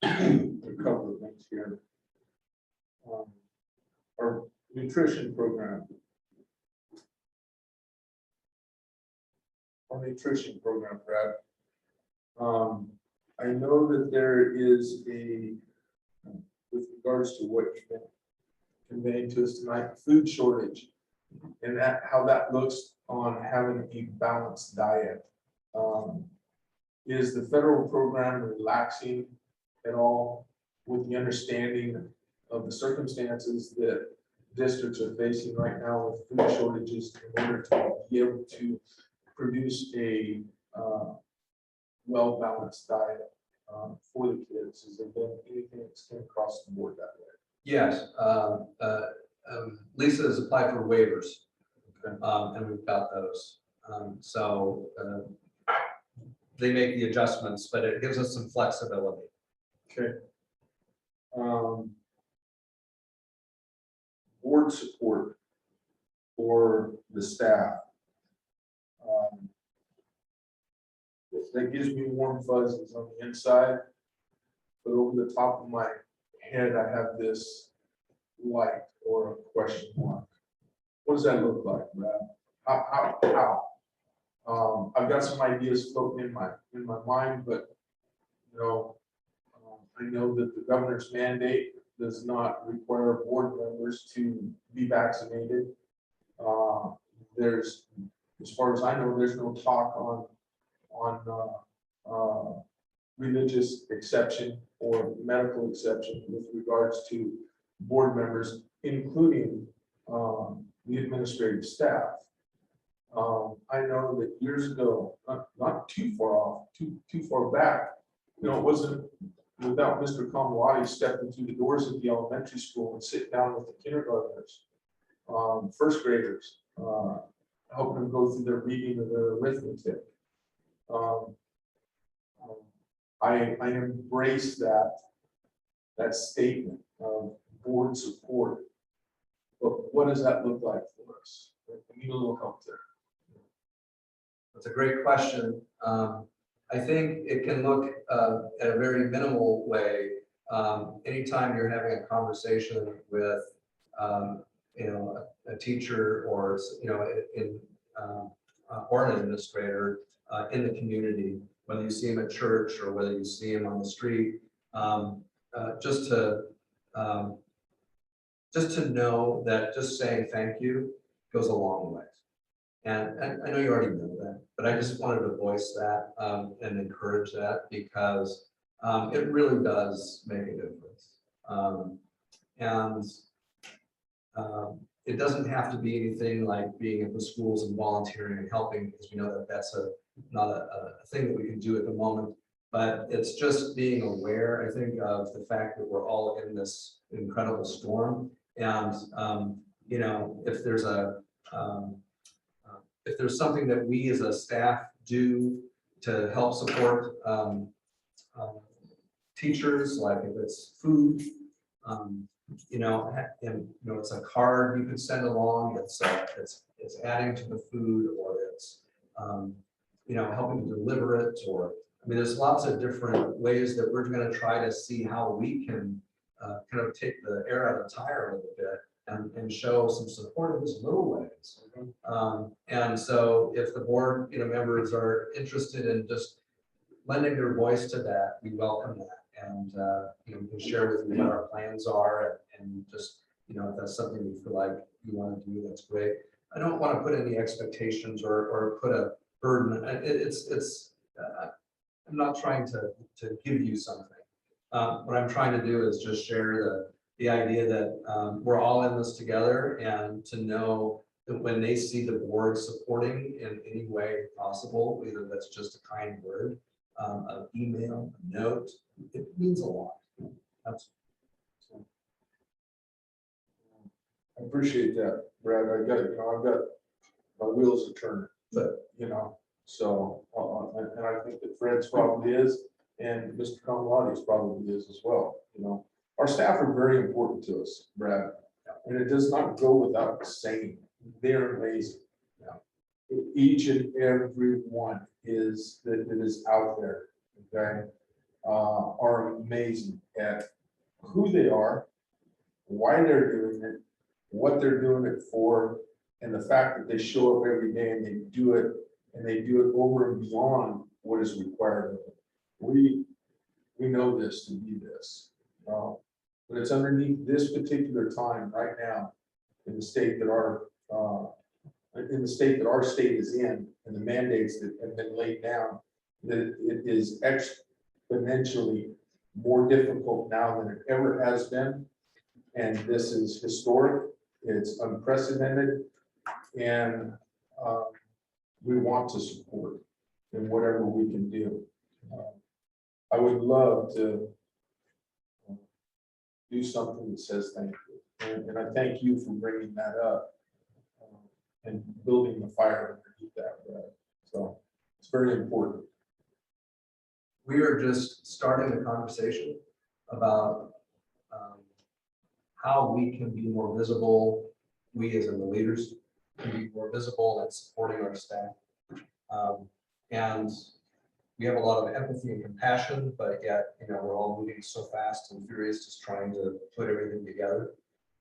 a couple of things here. Our nutrition program. Brad. I know that there is with regards to what you've been conveying to us tonight, food shortage, and how that looks on having a balanced diet. Is the federal program relaxing at all with the understanding of the circumstances that districts are facing right now with food shortages in order to be able to produce a well-balanced diet for the kids? Has there been anything that's came across the board that way? Yes. Lisa has applied for waivers, and we've got those. So they make the adjustments, but it gives us some flexibility. Okay. Board support for the staff. That gives me warm fuzzies on the inside, but over the top of my head, I have this light or a question mark. What does that look like, Brad? How? I've got some ideas floating in my mind, but I know that the governor's mandate does not require board members to be vaccinated. There's, as far as I know, there's no talk on religious exception or medical exception with regards to board members, including the administrative staff. I know that years ago, not too far off, too far back, you know, it wasn't without Mr. Kamwadi stepping through the doors of the elementary school and sitting down with the kindergartners, first graders, helping them go through their reading of their arithmetic. I embrace that statement of board support. But what does that look like for us? We need a little help there. That's a great question. I think it can look at a very minimal way. Anytime you're having a conversation with, you know, a teacher or, you know, or an administrator in the community, whether you see them at church or whether you see them on the street, just to know that just saying thank you goes a long way. And I know you already know that, but I just wanted to voice that and encourage that because it really does make a difference. It doesn't have to be anything like being at the schools and volunteering and helping, because we know that that's not a thing that we can do at the moment. But it's just being aware, I think, of the fact that we're all in this incredible storm. And you know, if there's something that we as a staff do to help support teachers, like if it's food, you know, and you know, it's a card you can send along. It's adding to the food, or it's you know, helping to deliver it, or I mean, there's lots of different ways that we're going to try to see how we can kind of take the air out of the tire a little bit and show some support in these little ways. And so if the board, you know, members are interested in just lending their voice to that, we welcome that. And you know, we can share with you what our plans are, and just, you know, if that's something you feel like you want to do, that's great. I don't want to put any expectations or put a burden. I'm not trying to give you something. What I'm trying to do is just share the idea that we're all in this together, and to know that when they see the board supporting in any way possible, either that's just a kind word, an email, a note, it means a lot. That's I appreciate that, Brad. I've got my wheels are turning, but you know, so and I think that Fred's probably is, and Mr. Kamalade's probably is as well. You know, our staff are very important to us, Brad, and it does not go without saying they're amazing. Yeah. Each and every one is that is out there, okay, are amazing at who they are, why they're doing it, what they're doing it for, and the fact that they show up every day and they do it over and beyond what is required of them. We know this to be this, but it's underneath this particular time right now in the state that our state is in, and the mandates that have been laid down, that it is exponentially more difficult now than it ever has been. And this is historic, it's unprecedented, and we want to support in whatever we can do. I would love to do something that says thank you. And I thank you for bringing that up and building the fire underneath that. So it's very important. We are just starting the conversation about how we can be more visible. We as in the leaders can be more visible in supporting our staff. And we have a lot of empathy and compassion, but yet, you know, we're all moving so fast and furious, just trying to put everything together.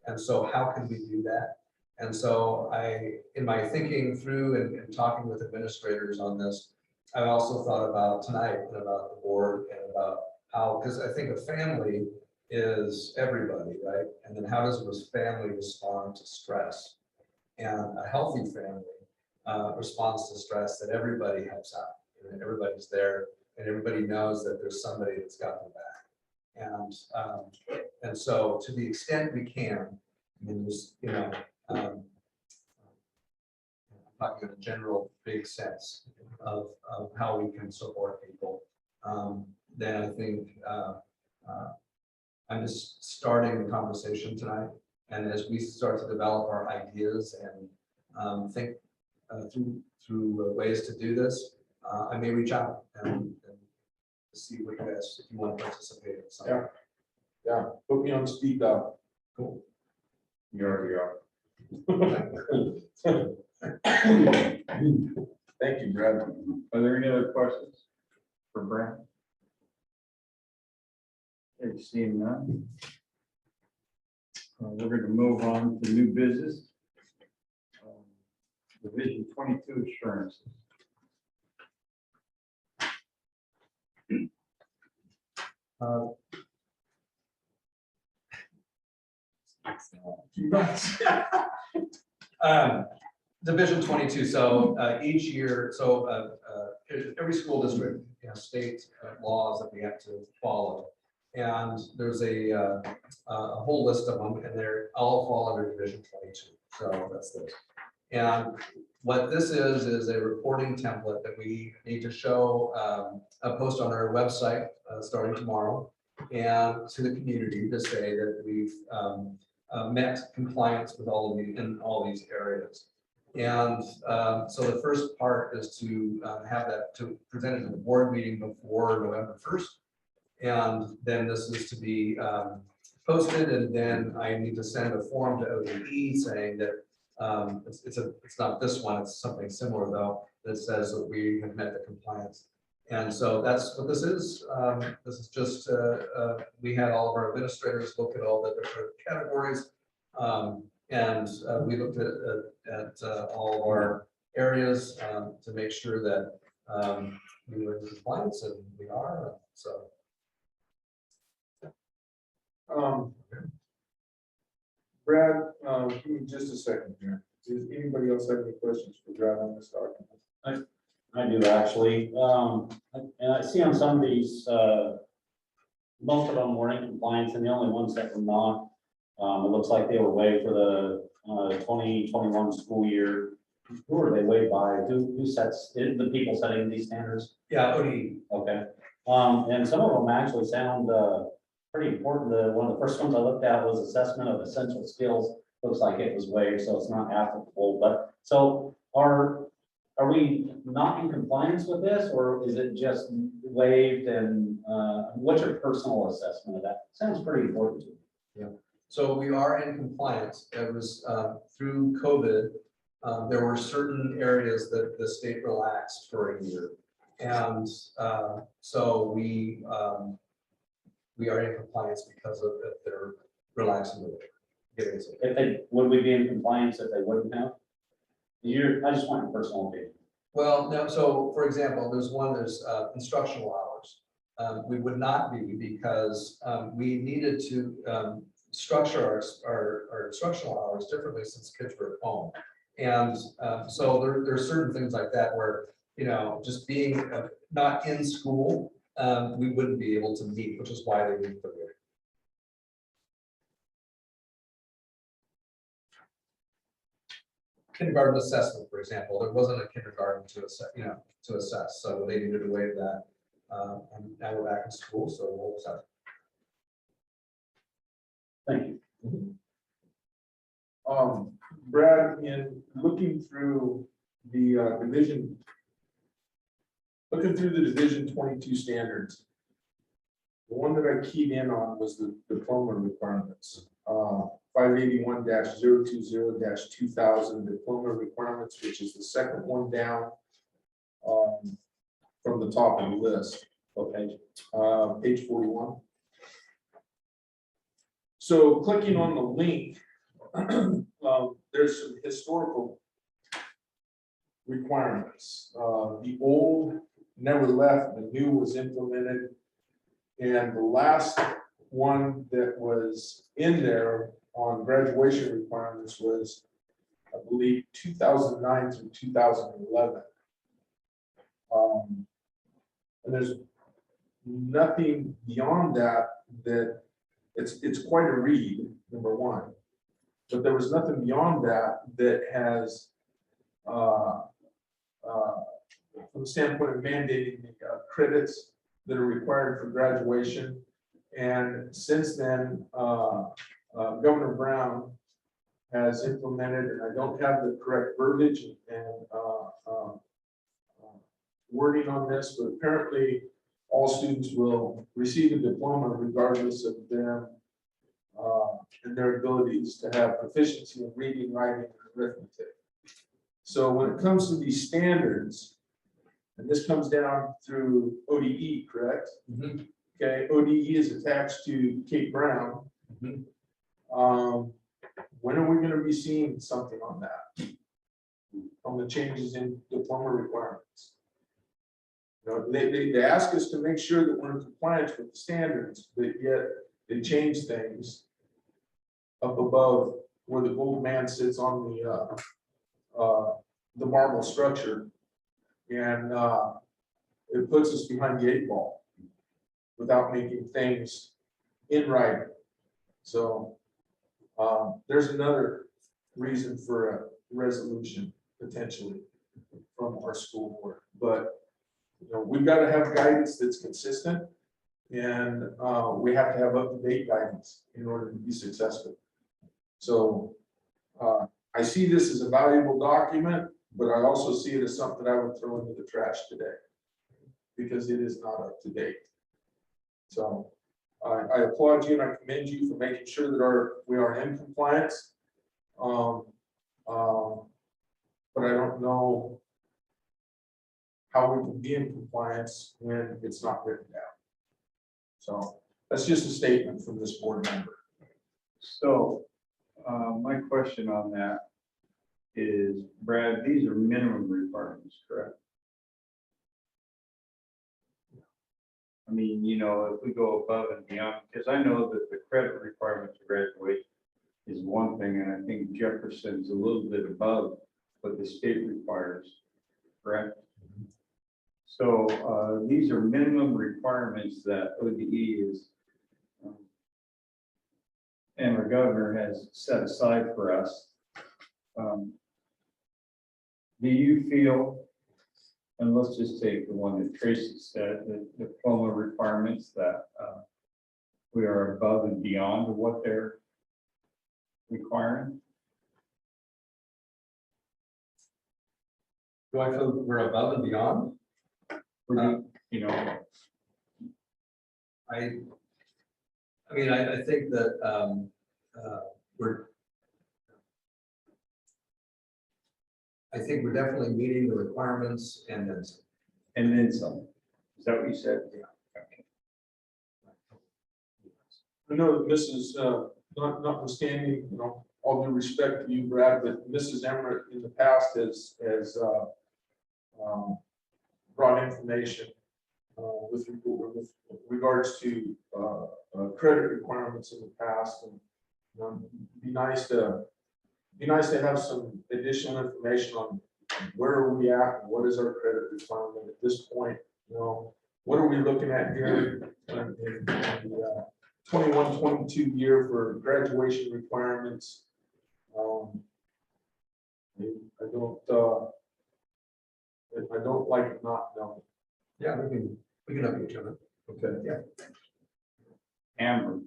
And so how can we do that? And so in my thinking through and talking with administrators on this, I also thought about tonight and about the board and about how, because I think a family is everybody, right? And then how does this family respond to stress? And a healthy family responds to stress that everybody helps out, and everybody's there, and everybody knows that there's somebody that's got their back. And so to the extent we can, I mean, there's, I'm talking in a general big sense of how we can support people, then I think I'm just starting the conversation tonight. And as we start to develop our ideas and think through ways to do this, I may reach out and see what you guys, if you want to participate in something. Yeah, put me on speed up. Cool. You already are. Thank you, Brad. Are there any other questions for Brent? Okay, seeing none. We're going to move on to new business. Division 22 assurances. Division 22, so each year, every school district has state laws that we have to follow. And there's a whole list of them, and they're all fall under Division 22, so that's this. And what this is a reporting template that we need to show, a post on our website starting tomorrow, and to the community to say that we've met compliance with all of these in all these areas. And so the first part is to have that to present it to the board meeting before November 1st. And then this is to be posted, and then I need to send a form to ODE saying that it's not this one, it's something similar though, that says that we have met the compliance. And so that's what this is. This is just, we had all of our administrators look at all the different categories. And we looked at all of our areas to make sure that we were in compliance, and we are, so. Brad, give me just a second here. Does anybody else have any questions for Brad on this document? I do actually, and I see on some of these, most of them were in compliance, and the only ones that were not, it looks like they were waived for the 2021 school year. Who are they waived by? Who sets, the people setting these standards? Yeah, ODE. Okay, and some of them actually sound pretty important. One of the first ones I looked at was assessment of essential skills. Looks like it was waived, so it's not applicable. But so are we not in compliance with this, or is it just waived? And what's your personal assessment of that? Sounds pretty important to me. Yeah. So we are in compliance. It was through COVID. There were certain areas that the state relaxed for a year, and so we are in compliance because of it. They're relaxing it. If they, would we be in compliance if they wouldn't have? I just want your personal opinion. Well, no, so for example, there's instructional hours. We would not be, because we needed to structure our instructional hours differently since kids were at home. And so there are certain things like that where, just being not in school, we wouldn't be able to meet, which is why they need the waiver. Kindergarten assessment, for example, there wasn't a kindergarten to assess, so they needed to waive that. And now we're back in school, so we'll assess. Thank you. Brad, in looking through the division, Division 22 standards, the one that I keyed in on was the diploma requirements. 581-020-2000 diploma requirements, which is the second one down from the top of the list. Okay, page 41. So clicking on the link, there's some historical requirements. The old never left, the new was implemented. And the last one that was in there on graduation requirements was, I believe, 2009 through 2011. And there's nothing beyond that, that it's quite a read, number one. But there was nothing beyond that that has, from the standpoint of mandating the credits that are required for graduation. And since then, Governor Brown has implemented, and I don't have the correct verbiage and wording on this, but apparently all students will receive a diploma regardless of them and their abilities to have proficiency in reading, writing, and arithmetic. So when it comes to these standards, and this comes down through ODE, correct? Mhm. Okay, ODE is attached to Kate Brown. Mhm. When are we gonna be seeing something on that? On the changes in diploma requirements? You know, they ask us to make sure that we're in compliance with the standards, but yet they change things up above where the gold man sits on the marble structure. And it puts us behind the 8 ball without making things in writing. So there's another reason for a resolution potentially from our school board. But you know, we've got to have guidance that's consistent, and we have to have up-to-date guidance in order to be successful. So I see this as a valuable document, but I also see it as something I would throw into the trash today because it is not up to date. So I applaud you and I commend you for making sure that we are in compliance. But I don't know how we can be in compliance when it's not written down. So that's just a statement from this board member. So my question on that is, Brad, these are minimum requirements, correct? I mean, you know, if we go above and beyond, because I know that the credit requirement to graduate is one thing, and I think Jefferson's a little bit above what the state requires, correct? So these are minimum requirements that ODE is and our governor has set aside for us. Do you feel, and let's just take the one that Tracy said, the diploma requirements, that we are above and beyond what they're requiring? Do I feel we're above and beyond? You know, I mean, I think that I think we're definitely meeting the requirements and then some. and then some. Is that what you said? Yeah. Okay. I know that Mrs. Notwithstanding, you know, all due respect to you, Brad, but Mrs. Emmerich in the past has brought information with regards to credit requirements in the past, and you know, be nice to have some additional information on where are we at and what is our credit requirement at this point. You know, what are we looking at here in the 21-22 year for graduation requirements? I don't like it not knowing. Yeah, we can update each other. Okay. Yeah. Amber.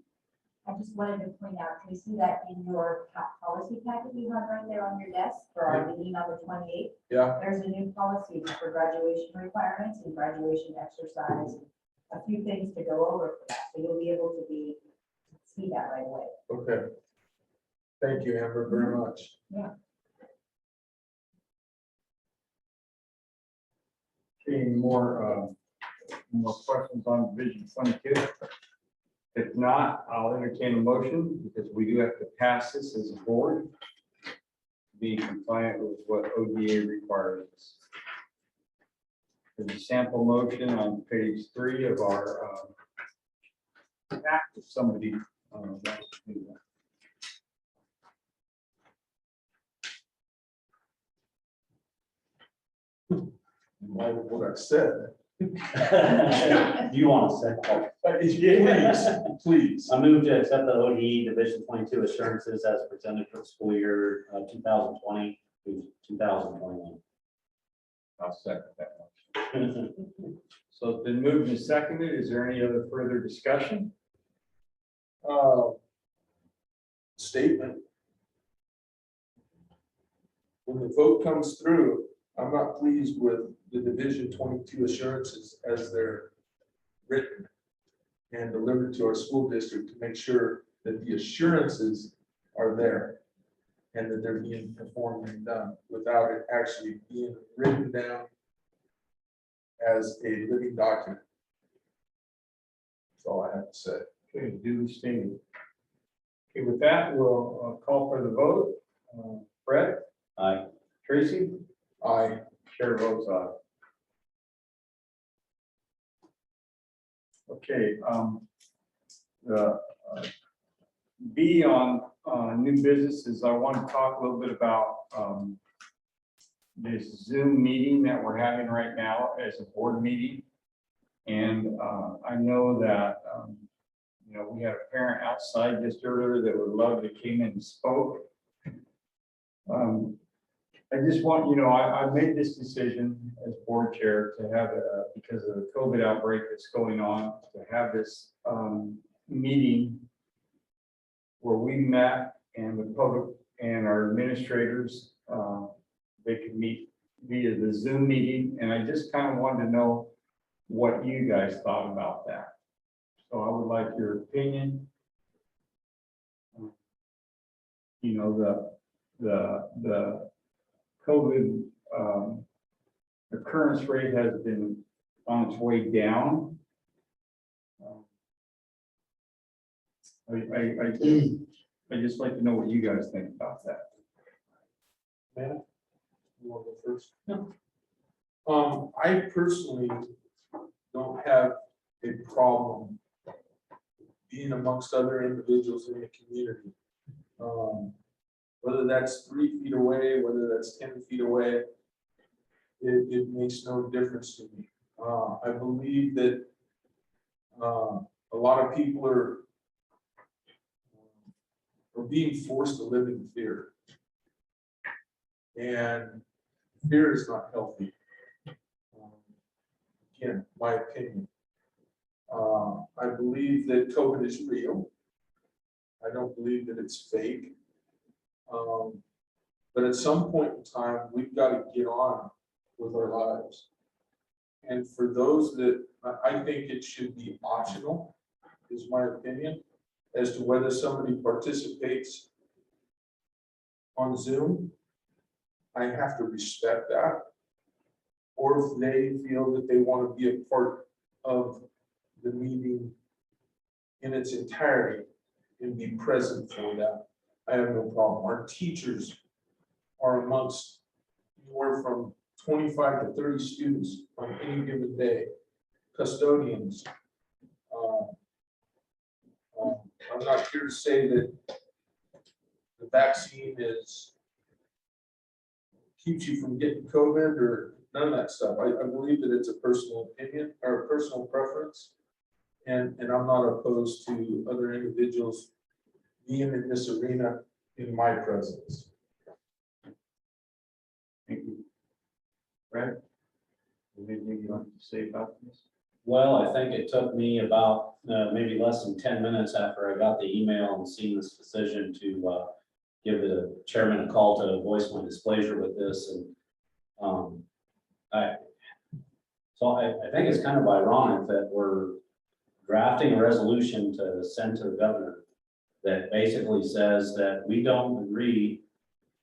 I just wanted to point out, can you see that in your policy packet you have right there on your desk for our meeting on the 28th? Yeah. There's a new policy for graduation requirements and graduation exercise, a few things to go over for that, so you'll be able to see that right away. Okay. Thank you, Amber, very much. Yeah. Any more questions on Division 22? If not, I'll entertain a motion, because we do have to pass this as a board to be compliant with what ODA requires. There's a sample motion on page 3 of our act if somebody wants to do that. Like what I said. You want to say? Please, please. I move to accept the ODE Division 22 assurances as presented for the school year 2020 to 2021. I'll second that motion. So it's been moved and seconded. Is there any other further discussion? Statement. When the vote comes through, I'm not pleased with the Division 22 assurances as they're written and delivered to our school district to make sure that the assurances are there and that they're being performed and done without it actually being written down as a living document. That's all I have to say. Okay, duly stated. Okay, with that, we'll call for the vote. Brett, Aye. Tracy, I chair votes aye. Okay, the B on new businesses, I want to talk a little bit about this Zoom meeting that we're having right now as a board meeting. And I know that, you know, we had a parent outside just earlier that would love to came in and spoke. I just want, you know, I made this decision as board chair to have, because of the COVID outbreak that's going on, to have this meeting where we met and the public and our administrators, they could meet via the Zoom meeting. And I just kind of wanted to know what you guys thought about that. So I would like your opinion. You know, the COVID occurrence rate has been on its way down. I just like to know what you guys think about that. Man, you want to go first? No. I personally don't have a problem being amongst other individuals in the community. Whether that's 3 feet away, whether that's 10 feet away, it makes no difference to me. I believe that a lot of people are being forced to live in fear. And fear is not healthy. Again, my opinion. I believe that COVID is real. I don't believe that it's fake. But at some point in time, we've got to get on with our lives. And for those that, I think it should be optional, is my opinion, as to whether somebody participates on Zoom. I have to respect that. Or if they feel that they want to be a part of the meeting in its entirety and be present for that, I have no problem. Our teachers are amongst anywhere from 25 to 30 students on any given day. Custodians. I'm not here to say that the vaccine keeps you from getting COVID or none of that stuff. I believe that it's a personal opinion or a personal preference. And I'm not opposed to other individuals being in this arena in my presence. Thank you. Brad, anything you'd like to say about this? Well, I think it took me about maybe less than 10 minutes after I got the email and seen this decision to give the chairman a call to voice my displeasure with this. And I think it's kind of ironic that we're drafting a resolution to send to the governor that basically says that we don't agree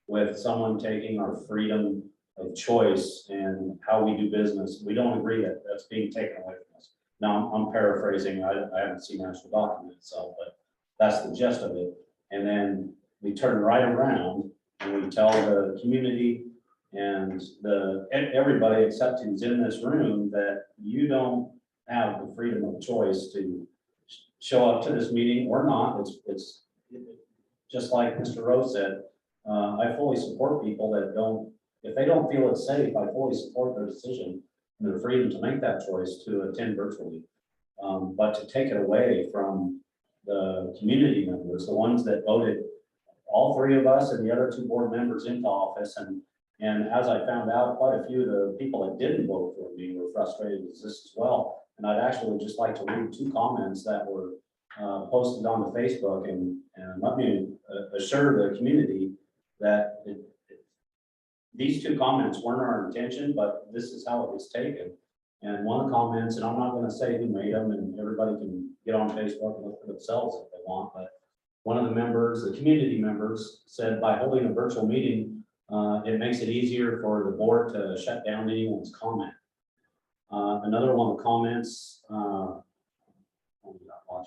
with someone taking our freedom of choice and how we do business. We don't agree that that's being taken away from us. Now, I'm paraphrasing, I haven't seen the actual document itself, but that's the gist of it. And then we turn right around and we tell the community and everybody except who's in this room that you don't have the freedom of choice to show up to this meeting or not. It's just like Mr. Rose said, I fully support people that don't, if they don't feel it's safe, I fully support their decision and their freedom to make that choice to attend virtually. But to take it away from the community members, the ones that voted, all three of us and the other two board members into office, and as I found out, quite a few of the people that didn't vote for me were frustrated with this as well. And I'd actually just like to read two comments that were posted on the Facebook, and let me assure the community that these two comments weren't our intention, but this is how it was taken. And one of the comments, and I'm not going to say who made them, and everybody can get on Facebook and look for themselves if they want, but one of the members, the community members, said by holding a virtual meeting, it makes it easier for the board to shut down anyone's comment. Another one of the comments, watch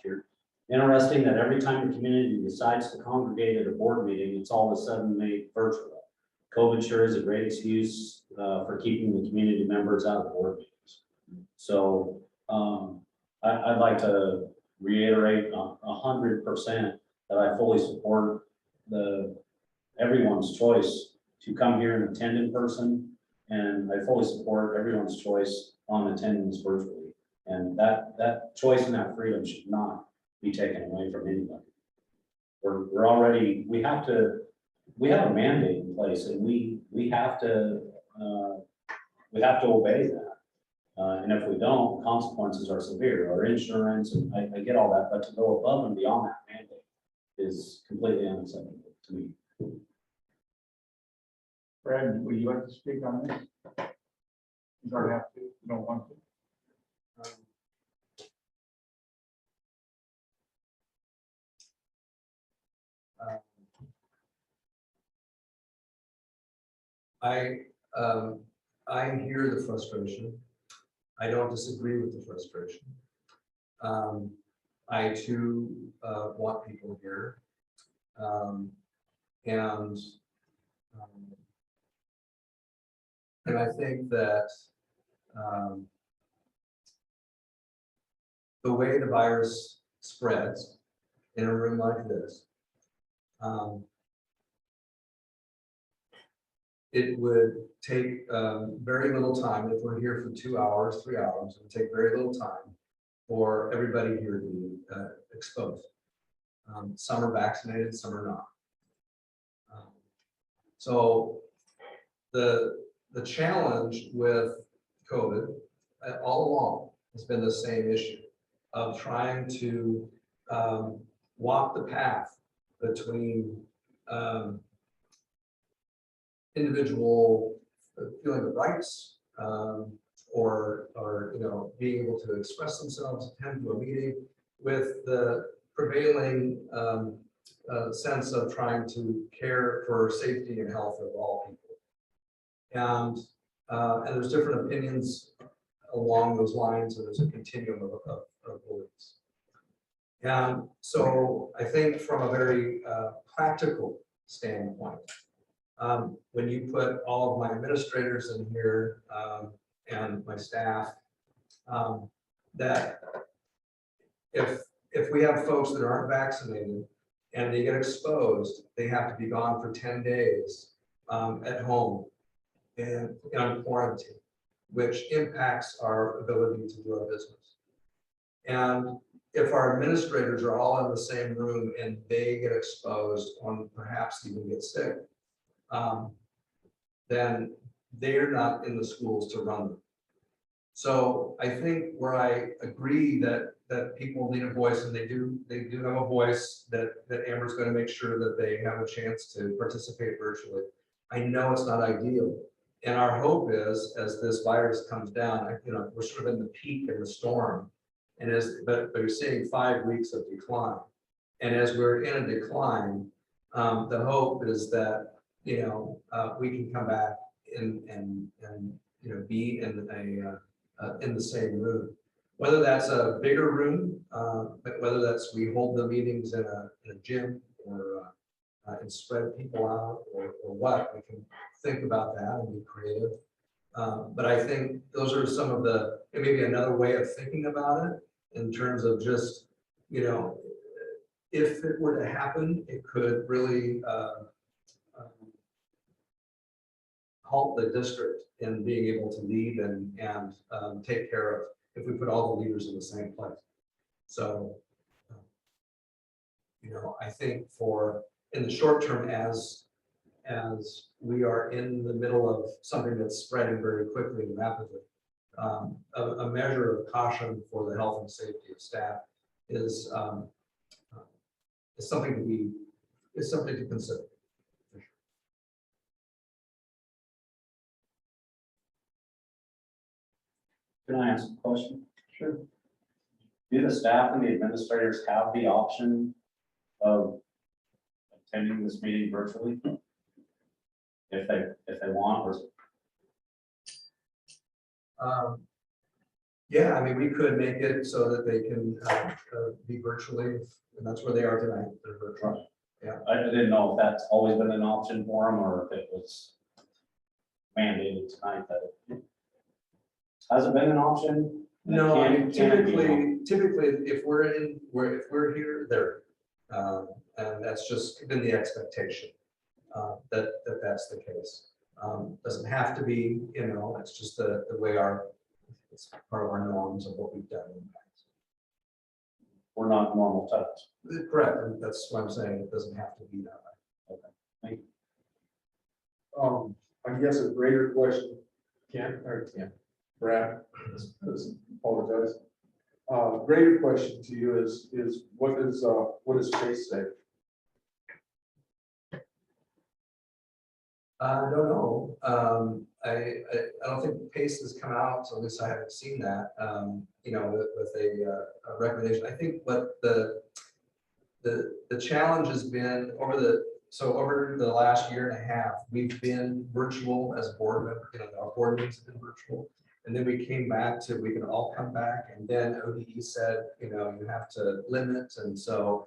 here. Interesting that every time the community decides to congregate at a board meeting, it's all of a sudden made virtual. COVID sure is a great excuse for keeping the community members out of board meetings. So I'd like to reiterate 100% that I fully support everyone's choice to come here and attend in person. And I fully support everyone's choice on attending this virtually. And that choice and that freedom should not be taken away from anybody. We're already, we have a mandate in place, and we have to obey that. And if we don't, consequences are severe, our insurance, and I get all that, but to go above and beyond that mandate is completely unacceptable to me. Brad, would you like to speak on this? You don't have to, you don't want to. I hear the frustration. I don't disagree with the frustration. I too want people here. And I think that the way the virus spreads in a room like this, it would take very little time. If we're here for 2 hours, 3 hours, it would take very little time for everybody here to be exposed. Some are vaccinated, some are not. So the challenge with COVID all along has been the same issue of trying to walk the path between individual feeling of rights, or being able to express themselves, attend to a meeting, with the prevailing sense of trying to care for safety and health of all people. And there's different opinions along those lines, and there's a continuum of beliefs. And so I think from a very practical standpoint, when you put all of my administrators in here and my staff, that if we have folks that aren't vaccinated and they get exposed, they have to be gone for 10 days at home and on quarantine, which impacts our ability to do our business. And if our administrators are all in the same room and they get exposed or perhaps even get sick, then they're not in the schools to run them. So I think where I agree that people need a voice, and they do have a voice, that Amber's going to make sure that they have a chance to participate virtually. I know it's not ideal. And our hope is, as this virus comes down, we're sort of in the peak of the storm, and but you're seeing 5 weeks of decline. And as we're in a decline, the hope is that we can come back and be in the same room, whether that's a bigger room, but whether that's we hold the meetings in a gym, or and spread people out, or what, we can think about that and be creative. But I think those are some of maybe another way of thinking about it, in terms of just you know, if it were to happen, it could really halt the district in being able to lead and take care of, if we put all the leaders in the same place. So, you know, I think for, in the short term, as we are in the middle of something that's spreading very quickly and rapidly, a measure of caution for the health and safety of staff is something to be, is something to consider. Can I ask a question? Sure. Do the staff and the administrators have the option of attending this meeting virtually? If they want, or Yeah, I mean, we could make it so that they can be virtually, and that's where they are tonight. They're virtual. I didn't know if that's always been an option for them, or if it was mandated tonight that it has it been an option? No, I mean, Can it be an typically, if we're here, they're, and that's just been the expectation, that's the case. Doesn't have to be, you know, it's just the way it's part of our norms of what we've done in the past. We're not normal types. Correct, and that's why I'm saying it doesn't have to be that way. Thank you. I guess a greater question, Brad, apologize. Greater question to you is what does Chase say? I don't know. I don't think the pace has come out, so at least I haven't seen that, you know, with a recommendation. I think what the challenge has been over the last year and a half, we've been virtual as board members, you know, our board meetings have been virtual. And then we came back to, we can all come back, and then ODE said, you know, you have to limit, and so,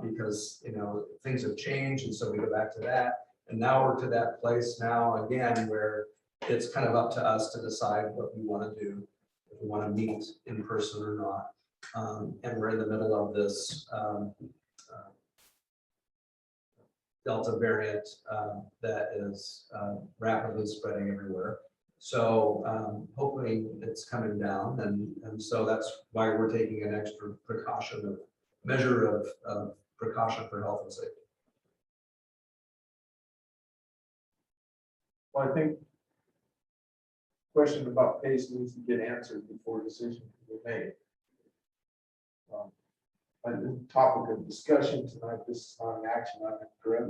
because, you know, things have changed, and so we go back to that. And now we're to that place now again, where it's kind of up to us to decide what we want to do, if we want to meet in person or not. And we're in the middle of this Delta variant that is rapidly spreading everywhere. So hopefully it's coming down, and so that's why we're taking an extra measure of precaution for health and safety. Well, I think question about pace needs to get answered before a decision can be made. The topic of discussion tonight, this is not an action item, correct?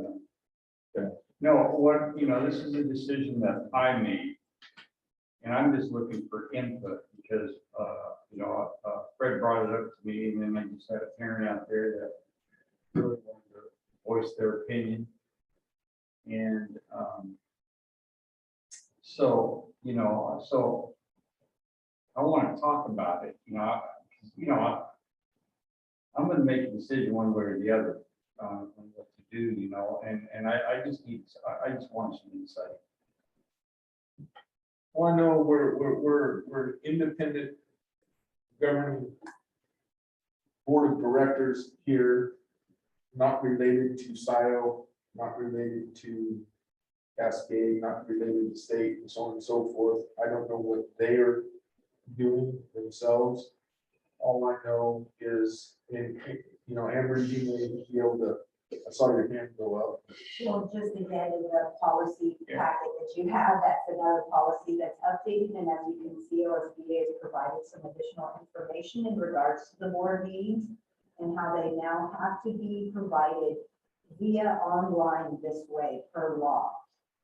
No, this is a decision that I made. And I'm just looking for input because, Fred brought it up to me, and then I just had a parent out there that really wanted to voice their opinion. And so I want to talk about it, I'm going to make a decision one way or the other on what to do, and I just want some insight. Well, I know we're independent governing board of directors here, not related to SIO, not related to Cascade, not related to state, and so on and so forth. I don't know what they are doing themselves. All I know is, Amber, you may be able to, I saw your hand go up. Well, just again, in the policy packet that you have, that's another policy that's updated, and as you can see, OSBA has provided some additional information in regards to the board meetings and how they now have to be provided via online this way per law.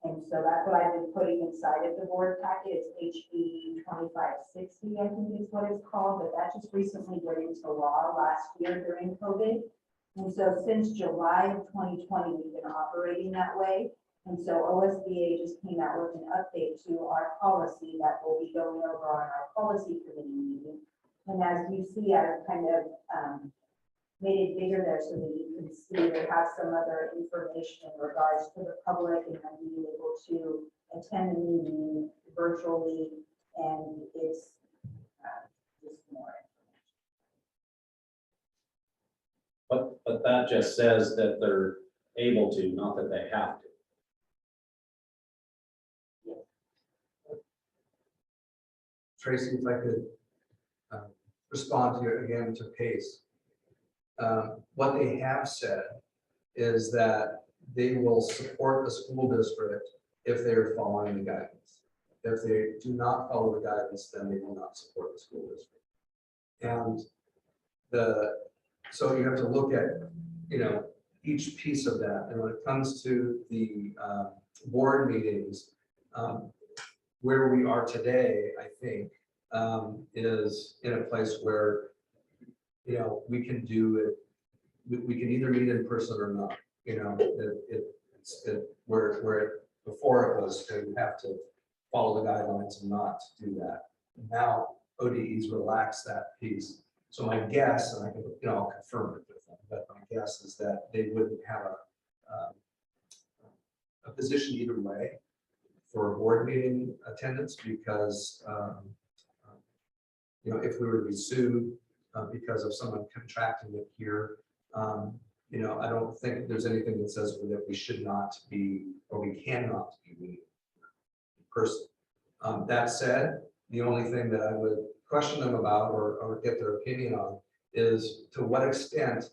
And so that's what I've been putting inside of the board packet. It's HB 2560, I think is what it's called, but that just recently went into law last year during COVID. And so since July of 2020, we've been operating that way. And so OSBA just came out with an update to our policy that we'll be going over on our policy committee meeting. And as you see, I've kind of made it bigger there so that you can see they have some other information in regards to the public and then being able to attend the meeting virtually. And it's just more. But that just says that they're able to, not that they have to. Tracy, if I could respond to you again to Pace. What they have said is that they will support the school district if they're following the guidance. If they do not follow the guidance, then they will not support the school district. And so you have to look at, each piece of that. And when it comes to the board meetings, where we are today, I think, is in a place where, we can do it. We can either meet in person or not, where before it was to have to follow the guidelines and not do that. Now ODE's relaxed that piece. So my guess, and I can, I'll confirm it with them, but my guess is that they wouldn't have a position either way for board meeting attendance because, if we were to be sued because of someone contracting it here, I don't think there's anything that says that we should not be, or we cannot be meeting in person. That said, the only thing that I would question them about or get their opinion on is to what extent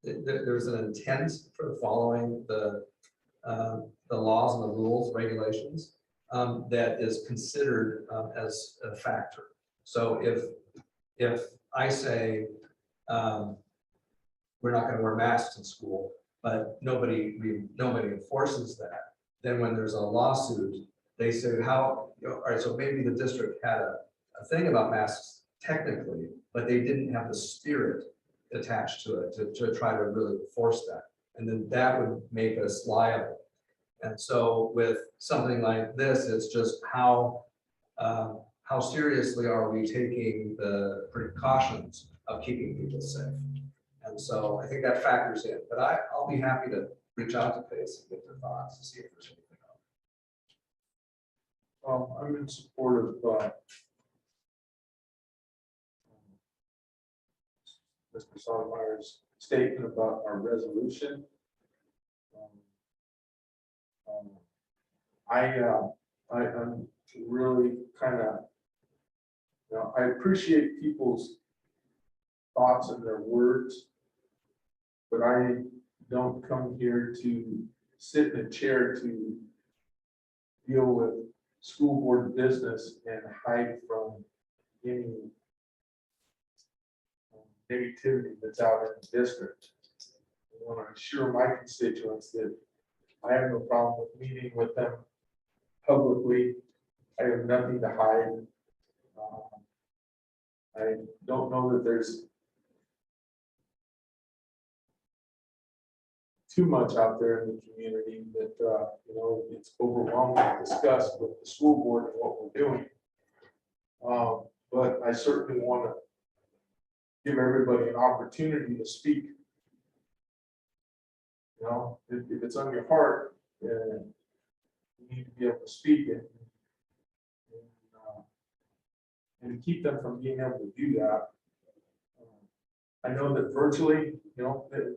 there's an intent for following the laws and the rules, regulations that is considered as a factor. So if I say we're not going to wear masks in school, but nobody enforces that, then when there's a lawsuit, they say all right, so maybe the district had a thing about masks technically, but they didn't have the spirit attached to it to try to really enforce that. And then that would make us liable. And so with something like this, it's just how seriously are we taking the precautions of keeping people safe? And so I think that factors in, but I'll be happy to reach out to Pace and get their thoughts to see if there's anything else. I'm in support of Mr. Sotomayor's statement about our resolution. I'm really kind of, I appreciate people's thoughts and their words, but I don't come here to sit in a chair to deal with school board business and hide from any negativity that's out in the district. I want to assure my constituents that I have no problem with meeting with them publicly. I have nothing to hide. I don't know that there's too much out there in the community that, it's overwhelming to discuss with the school board and what we're doing. But I certainly want to give everybody an opportunity to speak. If it's on your heart, you need to be able to speak it. And to keep them from being able to do that. I know that virtually, that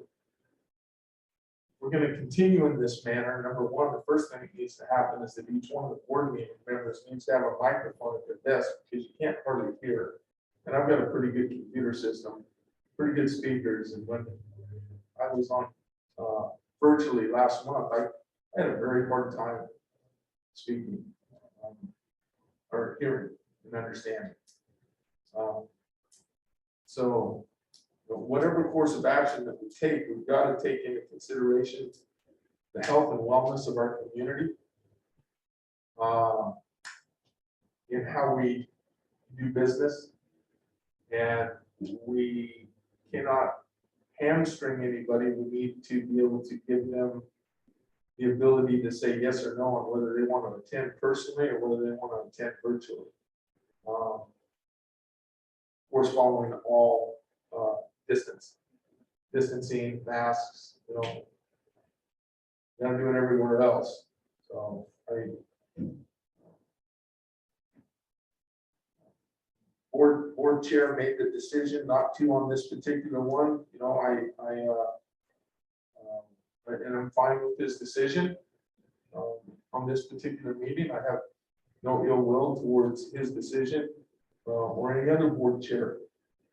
we're going to continue in this manner. Number one, the first thing that needs to happen is that each one of the board meeting members needs to have a microphone at their desk because you can't hardly hear. And I've got a pretty good computer system, pretty good speakers. And when I was on virtually last month, I had a very hard time speaking or hearing and understanding. So whatever course of action that we take, we've got to take into consideration the health and wellness of our community in how we do business. And we cannot hamstring anybody. We need to be able to give them the ability to say yes or no on whether they want to attend personally or whether they want to attend virtually. Of course, following all distancing, masks, gotta do it everywhere else. So board chair made the decision not to on this particular one, you know, and I'm fine with this decision. On this particular meeting, I have no ill will towards his decision, or any other board chair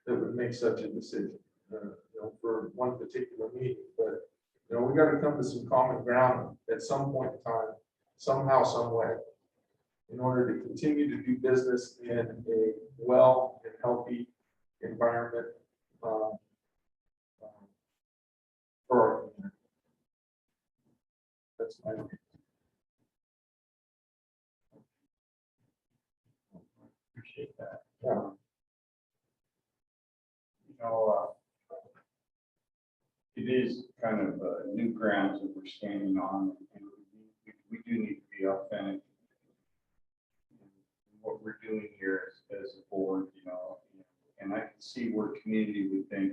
that would make such a decision, you know, for one particular meeting, but, you know, we gotta come to some common ground at some point in time, somehow, some way, in order to continue to do business in a well and healthy environment, for our community. That's my opinion. Appreciate that. Yeah. You know, it is kind of new grounds that we're standing on, and we do need to be authentic in what we're doing here as a board, you know, and I can see where community would think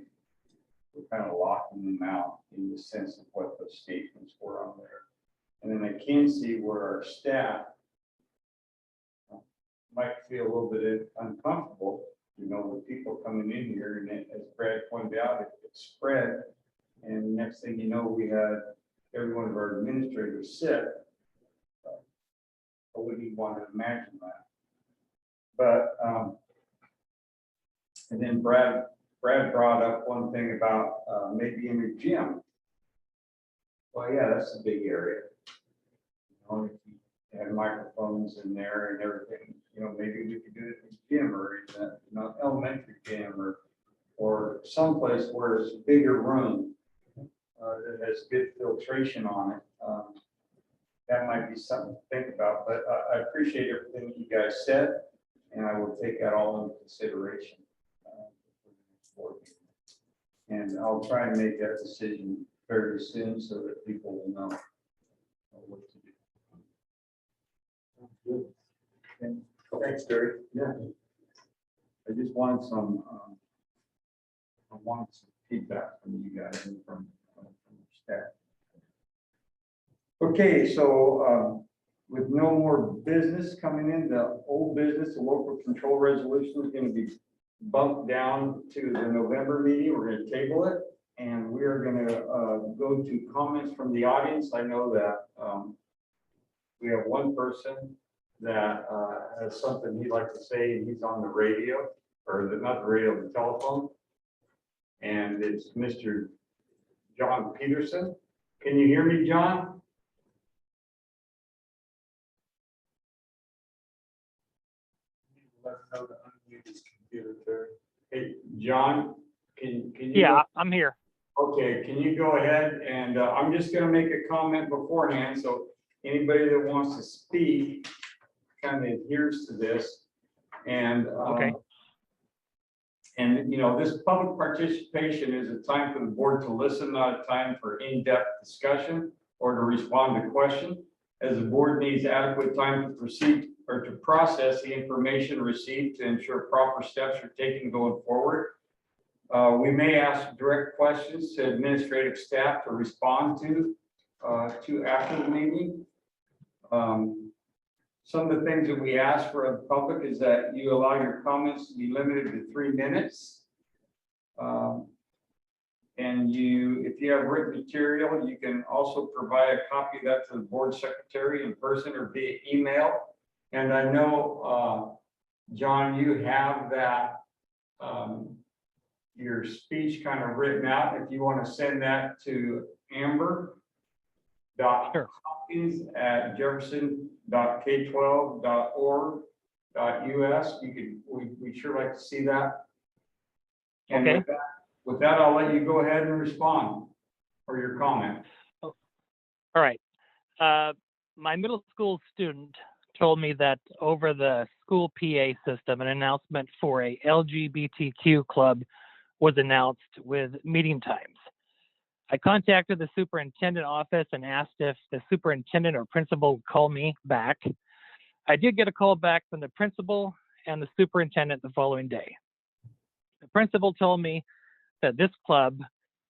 we're kind of locking them out in the sense of what those statements were on there. And then I can see where our staff might feel a little bit uncomfortable, you know, with people coming in here, and as Brad pointed out, it spread. And next thing you know, we had every one of our administrators sick. I wouldn't even want to imagine that. But, and then Brad brought up one thing about maybe in the gym. Well, yeah, that's a big area. You know, if you have microphones in there and everything, you know, maybe we could do it in the gym or in the, you know, elementary gym or someplace where it's a bigger room that has good filtration on it. That might be something to think about, but I appreciate everything you guys said, and I will take that all into consideration. And I'll try and make that decision very soon so that people will know what to do. And thanks, Terry. Yeah. I just wanted some, feedback from you guys and from staff. Okay, so with no more business coming in, the old business, the local control resolution is going to be bumped down to the November meeting. We're going to table it, and we are going to go to comments from the audience. I know that we have one person that has something he'd like to say, and he's on the radio, or not the radio, the telephone. And it's Mr. John Peterson. Can you hear me, John? Let him know to unmute his computer, Terry. Hey, John, can you? Yeah, I'm here. Okay, can you go ahead and I'm just gonna make a comment beforehand, so anybody that wants to speak kind of adheres to this. And Okay. And you know, this public participation is a time for the board to listen, not a time for in-depth discussion or to respond to questions, as the board needs adequate time to proceed or to process the information received to ensure proper steps are taken going forward. We may ask direct questions to administrative staff to respond to after the meeting. Some of the things that we ask for the public is that you allow your comments to be limited to 3 minutes. And if you have written material, you can also provide a copy of that to the board secretary in person or via email. And I know, John, you have that, your speech kind of written out. If you want to send that to amber.hopkins@jefferson.k12.org.us, we'd sure like to see that. And Okay. with that, I'll let you go ahead and respond for your comment. All right. My middle school student told me that over the school PA system, an announcement for a LGBTQ club was announced with meeting times. I contacted the superintendent office and asked if the superintendent or principal would call me back. I did get a call back from the principal and the superintendent the following day. The principal told me that this club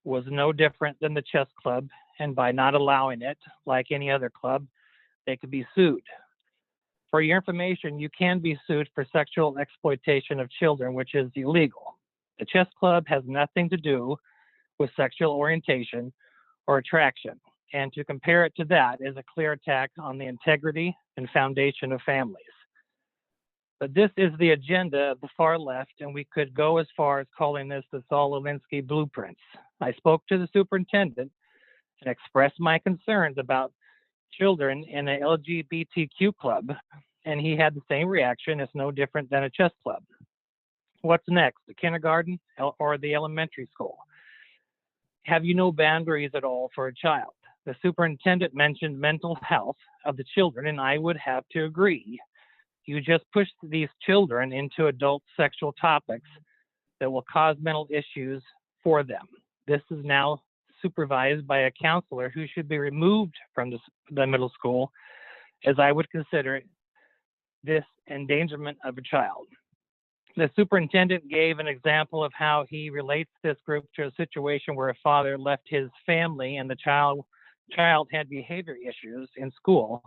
was no different than the chess club, and by not allowing it, like any other club, they could be sued. For your information, you can be sued for sexual exploitation of children, which is illegal. The chess club has nothing to do with sexual orientation or attraction, and to compare it to that is a clear attack on the integrity and foundation of families. But this is the agenda of the far left, and we could go as far as calling this the Saul Alinsky blueprints. I spoke to the superintendent and expressed my concerns about children in a LGBTQ club, and he had the same reaction. It's no different than a chess club. What's next, the kindergarten or the elementary school? Have you no boundaries at all for a child? The superintendent mentioned mental health of the children, and I would have to agree. You just push these children into adult sexual topics that will cause mental issues for them. This is now supervised by a counselor who should be removed from the middle school, as I would consider this endangerment of a child. The superintendent gave an example of how he relates this group to a situation where a father left his family and the child had behavior issues in school.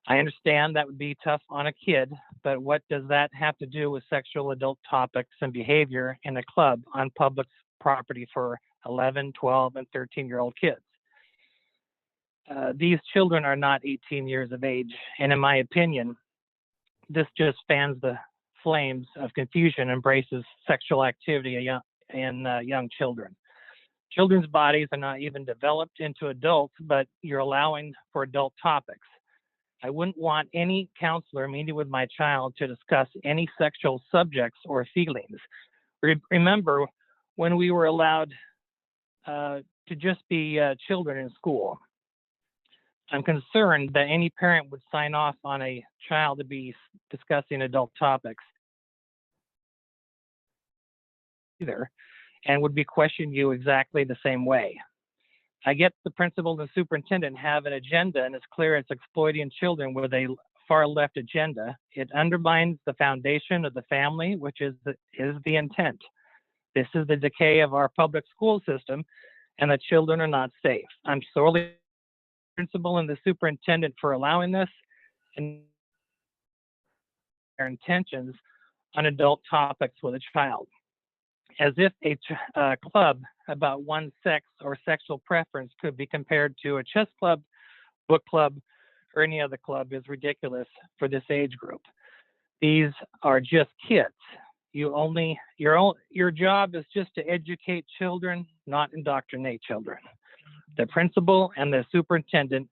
I understand that would be tough on a kid, but what does that have to do with sexual adult topics and behavior in a club on public property for 11, 12, and 13-year-old kids? These children are not 18 years of age, and in my opinion, this just fans the flames of confusion, embraces sexual activity in young children. Children's bodies are not even developed into adults, but you're allowing for adult topics. I wouldn't want any counselor meeting with my child to discuss any sexual subjects or feelings. Remember when we were allowed to just be children in school. I'm concerned that any parent would sign off on a child to be discussing adult topics either, and would be questioning you exactly the same way. I get the principal and the superintendent have an agenda, and it's clear it's exploiting children with a far left agenda. It undermines the foundation of the family, which is the intent. This is the decay of our public school system, and the children are not safe. I'm sorely principal and the superintendent for allowing this and their intentions on adult topics with a child. As if a club about one sex or sexual preference could be compared to a chess club, book club, or any other club is ridiculous for this age group. These are just kids. Your job is just to educate children, not indoctrinate children. The principal and the superintendent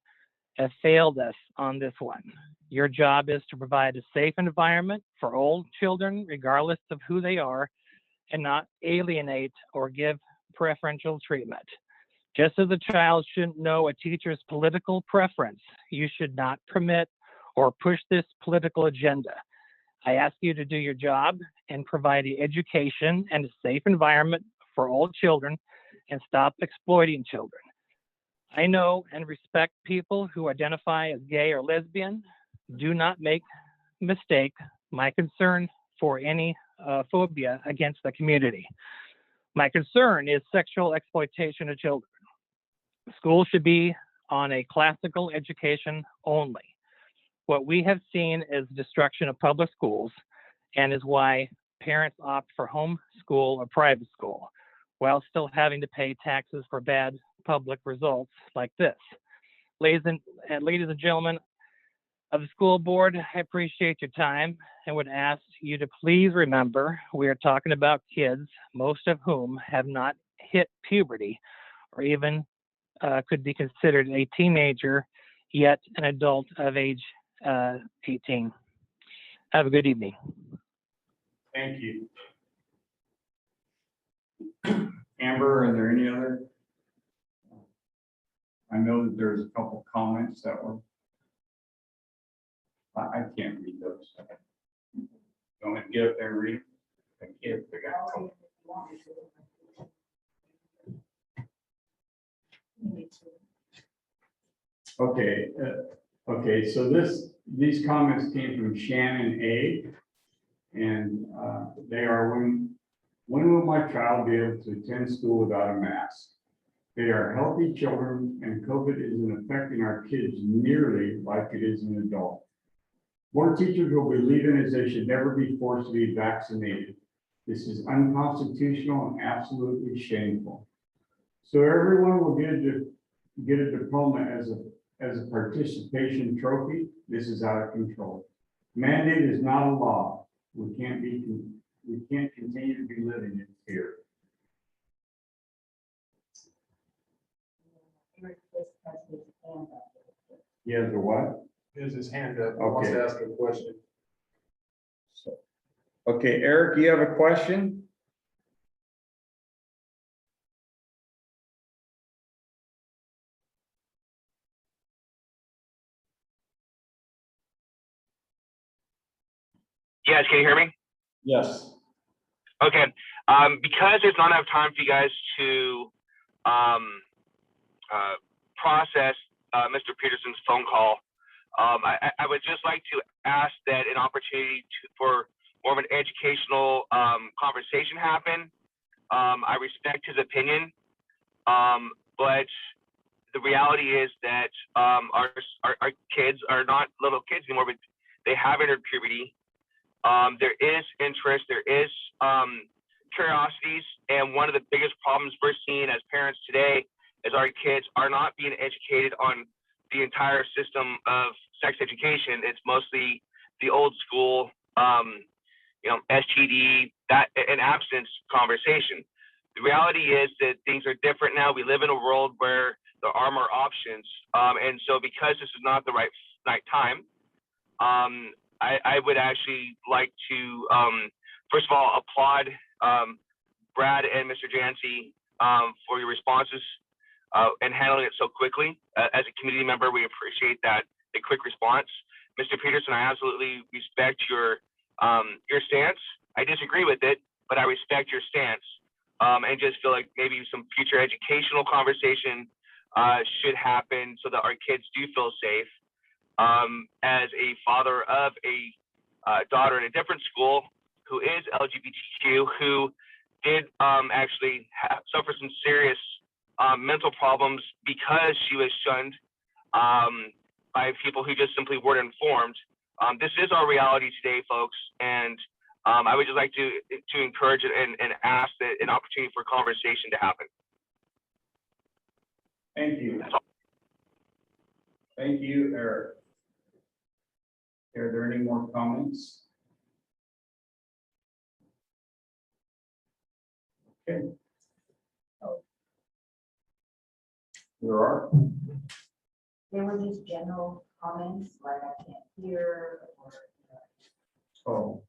have failed us on this one. Your job is to provide a safe environment for all children, regardless of who they are, and not alienate or give preferential treatment. Just as a child shouldn't know a teacher's political preference, you should not permit or push this political agenda. I ask you to do your job and provide the education and a safe environment for all children and stop exploiting children. I know and respect people who identify as gay or lesbian. Do not make mistake my concern for any phobia against the community. My concern is sexual exploitation of children. School should be on a classical education only. What we have seen is destruction of public schools, and is why parents opt for home school or private school, while still having to pay taxes for bad public results like this. Ladies and gentlemen of the school board, I appreciate your time and would ask you to please remember we are talking about kids, most of whom have not hit puberty or even could be considered a teenager, yet an adult of age 18. Have a good evening. Thank you. Amber, are there any other? I know that there's a couple comments that were, I can't read those. Don't get up there and read. I can't figure out. Okay, okay, so these comments came from Shannon A. And they are, when will my child be able to attend school without a mask? They are healthy children and COVID isn't affecting our kids nearly like it is an adult. More teachers will be leaving as they should never be forced to be vaccinated. This is unconstitutional and absolutely shameful. So everyone will get a diploma as a participation trophy. This is out of control. Mandate is not a law. We can't continue to be living in fear. Eric just has his hand up. He has a what? Here's his hand up, he wants to Okay. ask a question. Okay, Eric, you have a question? Yes, can you hear me? Yes. Okay. Because there's not enough time for you guys to process Mr. Peterson's phone call, I would just like to ask that an opportunity for more of an educational conversation happen. I respect his opinion, but the reality is that our kids are not little kids anymore, but they have entered puberty. There is interest, there is curiosities, and one of the biggest problems we're seeing as parents today is our kids are not being educated on the entire system of sex education. It's mostly the old school, STD, that and abstinence conversation. The reality is that things are different now. We live in a world where there are more options, and so because this is not the right time, I would actually like to, first of all, applaud Brad and Mr. Jancy for your responses and handling it so quickly. As a community member, we appreciate that, a quick response. Mr. Peterson, I absolutely respect your stance. I disagree with it, but I respect your stance, and just feel like maybe some future educational conversation should happen so that our kids do feel safe. As a father of a daughter in a different school who is LGBTQ, who did actually suffer some serious mental problems because she was shunned by people who just simply weren't informed. This is our reality today, folks, and I would just like to encourage it and ask that an opportunity for conversation to happen. Thank you. Thank you, Eric. Are there any more comments? Okay. There are. There were just general comments, like I can't hear, or, Oh.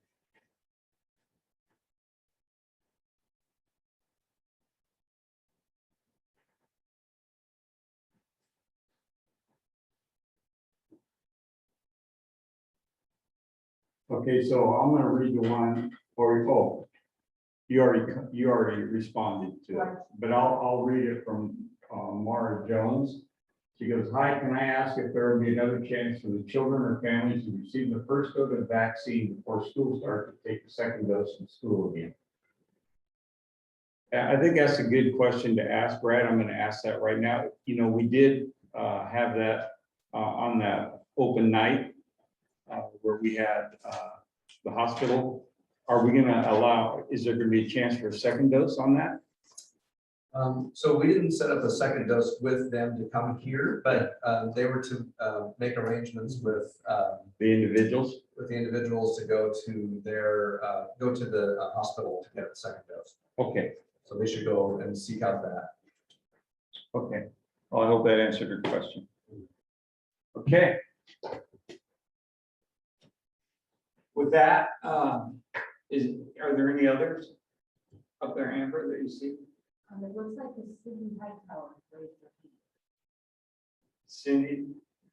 Okay, so I'm gonna read the one, you already responded to it, but I'll read it from Mara Jones. She goes, "Hi, can I ask if there will be another chance for the children or families who receive the first dose of vaccine before school starts to take the second dose in school again?" I think that's a good question to ask, Brad. I'm going to ask that right now. We did have that on that open night where we had the hospital. Are we going to allow, is there going to be a chance for a second dose on that? So we didn't set up a second dose with them to come here, but they were to make arrangements with The individuals? the individuals to go to the hospital to get the second dose. Okay, So they should go and seek out that. okay. Well, I hope that answered your question. Okay. With that, are there any others up there, Amber, that you see? it looks like the city Hightower raised their hand. Cindy,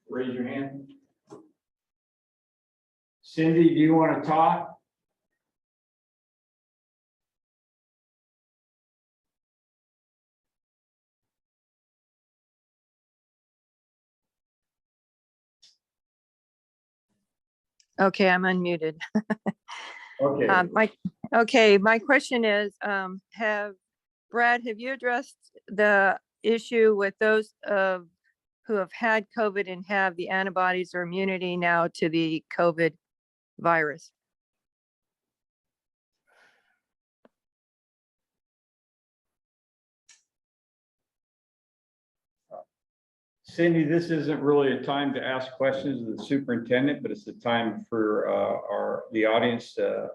raise your hand. Cindy, do you want to talk? Okay, I'm unmuted. Okay. My question is, Brad, have you addressed the issue with those who have had COVID and have the antibodies or immunity now to the COVID virus. Cindy, this isn't really a time to ask questions of the superintendent, but it's a time for the audience to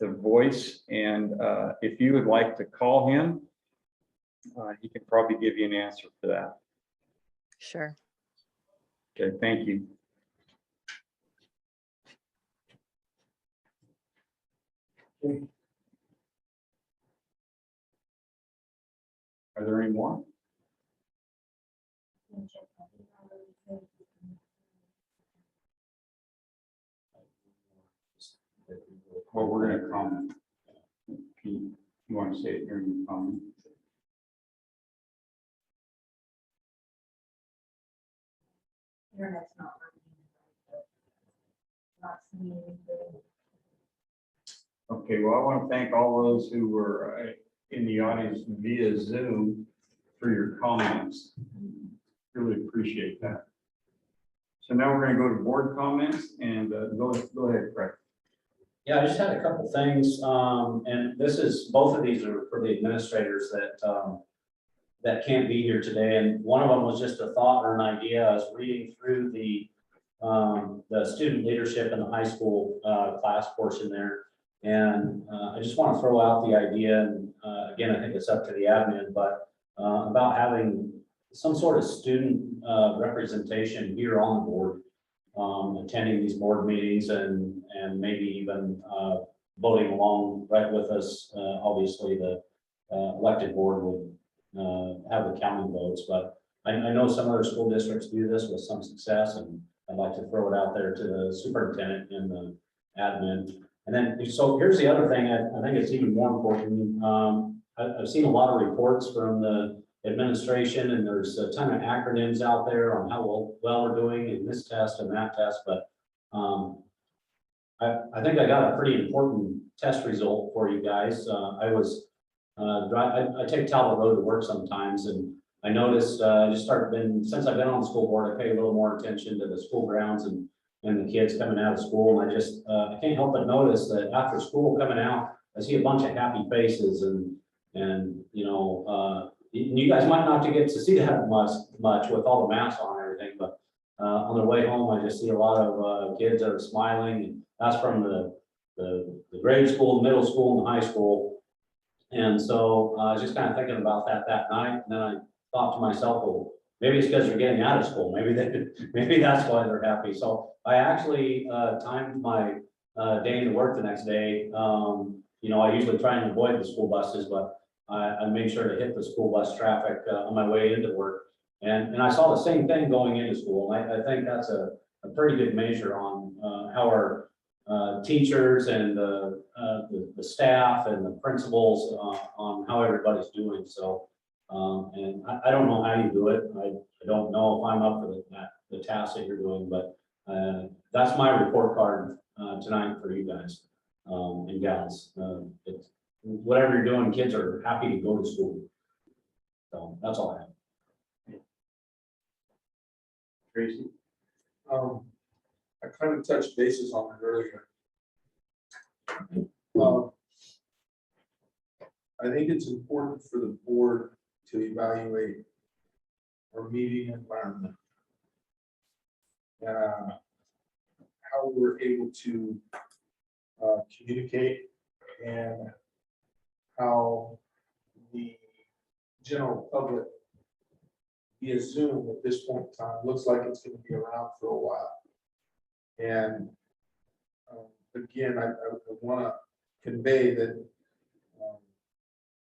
voice. And if you would like to call him, he can probably give you an answer for that. Sure. Okay, thank you. Are there any more? Well, we're going to comment. You want to say it during your comment? Internet's not working. Not seeing anything. Okay, well, I want to thank all those who were in the audience via Zoom for your comments. Really appreciate that. So now we're going to go to board comments and go ahead, Craig. Yeah, I just had a couple things, and both of these are for the administrators that can't be here today. And one of them was just a thought or an idea. I was reading through the student leadership in the high school class portion there. And I just want to throw out the idea, and again, I think it's up to the admin, but about having some sort of student representation here on the board, attending these board meetings and maybe even voting along right with us. Obviously, the elected board would have the counting votes, but I know some other school districts do this with some success, and I'd like to throw it out there to the superintendent and the admin. And then, so here's the other thing, I think it's even more important. I've seen a lot of reports from the administration, and there's a ton of acronyms out there on how well we're doing in this test and that test, but I think I got a pretty important test result for you guys. I take Talbot Road to work sometimes, and I noticed since I've been on the school board, I pay a little more attention to the school grounds and the kids coming out of school. And I can't help but notice that after school coming out, I see a bunch of happy faces, and you know, you guys might not get to see that much with all the masks on and everything, but on their way home, I just see a lot of kids that are smiling. And that's from the grade school, middle school, and the high school. And so I was just kind of thinking about that night, and then I thought to myself, well, maybe it's because they're getting out of school. Maybe that's why they're happy. So I actually timed my day into work the next day. You know, I usually try and avoid the school buses, but I made sure to hit the school bus traffic on my way into work. And I saw the same thing going into school. And I think that's a pretty good measure on how our teachers and the staff and the principals on how everybody's doing. So, and I don't know how you do it. I don't know if I'm up for the task that you're doing, but that's my report card tonight for you guys and gals. Whatever you're doing, kids are happy to go to school. So that's all I have. Tracy? I kind of touched bases on it earlier. I think it's important for the board to evaluate our meeting environment. How we're able to communicate, and how the general public via Zoom at this point in time looks like it's going to be around for a while. And again, I want to convey that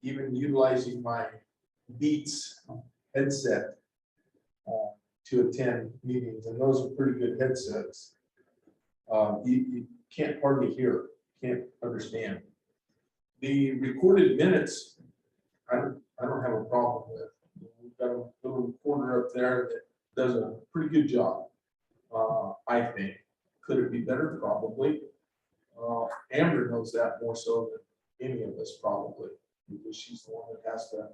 even utilizing my Beats headset to attend meetings, and those are pretty good headsets, you can't hardly hear, can't understand. The recorded minutes, I don't have a problem with. We've got a little recorder up there that does a pretty good job, I think. Could it be better? Probably. Amber knows that more so than any of us, probably, because she's the one that has to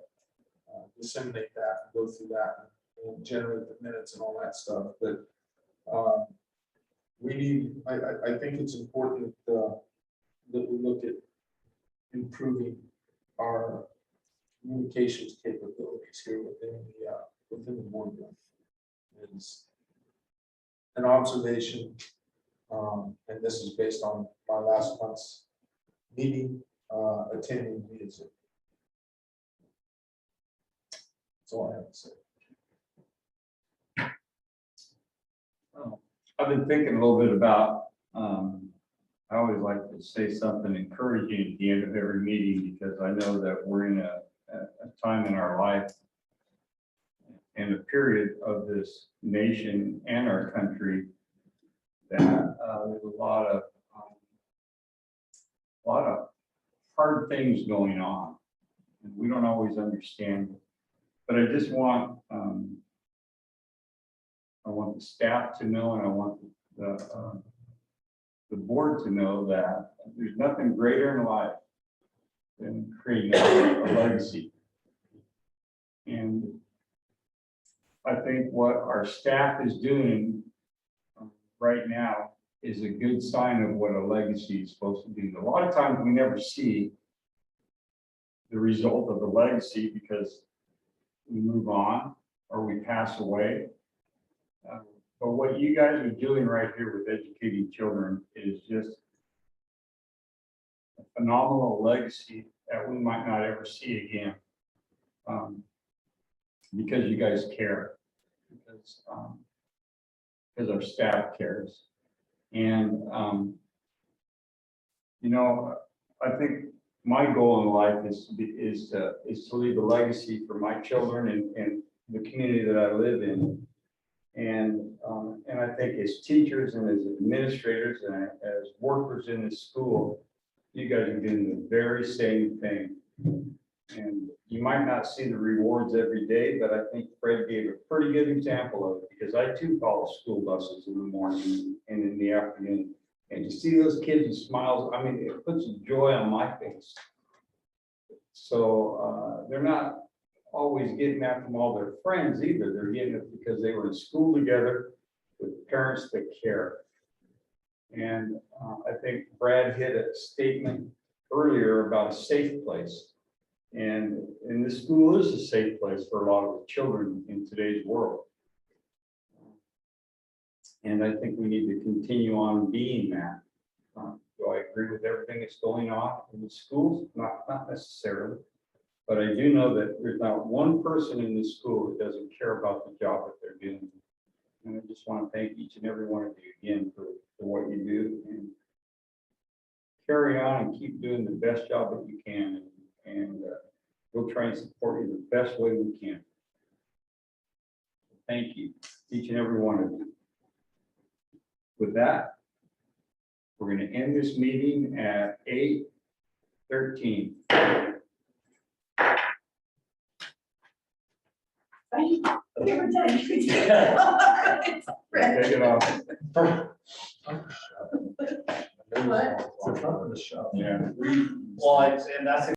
disseminate that and go through that and generate the minutes and all that stuff. But we need, I think it's important that we look at improving our communications capabilities here within the boardroom. It's an observation, and this is based on my last month's meeting, attending via Zoom. That's all I have to say. I've been thinking a little bit about, I always like to say something encouraging at the end of every meeting, because I know that we're in a time in our life and a period of this nation and our country that there's a lot of hard things going on, and we don't always understand. But I just want the staff to know, and I want the board to know that there's nothing greater in life than creating a legacy. And I think what our staff is doing right now is a good sign of what a legacy is supposed to be. A lot of times we never see the result of the legacy because we move on or we pass away. But what you guys are doing right here with educating children is just a phenomenal legacy that we might not ever see again. Because you guys care, because our staff cares. And, you know, I think my goal in life is to leave a legacy for my children and the community that I live in. And I think as teachers and as administrators and as workers in this school, you guys are doing the very same thing. And you might not see the rewards every day, but I think Fred gave a pretty good example of it, because I too follow school buses in the morning and in the afternoon. And to see those kids with smiles, I mean, it puts joy on my face. So they're not always getting that from all their friends either. They're getting it because they were in school together with parents that care. And I think Brad hit a statement earlier about a safe place. And this school is a safe place for a lot of the children in today's world. And I think we need to continue on being that. Do I agree with everything that's going on in the schools? Not necessarily. But I do know that there's not one person in this school that doesn't care about the job that they're doing. And I just want to thank each and every one of you again for what you do, and carry on and keep doing the best job that you can. And we'll try and support you the best way we can. Thank you, each and every one of you. With that, we're going to end this meeting at 8:13. We were done. Take it off. What? It's a tough one to shove. Yeah. Well, and that's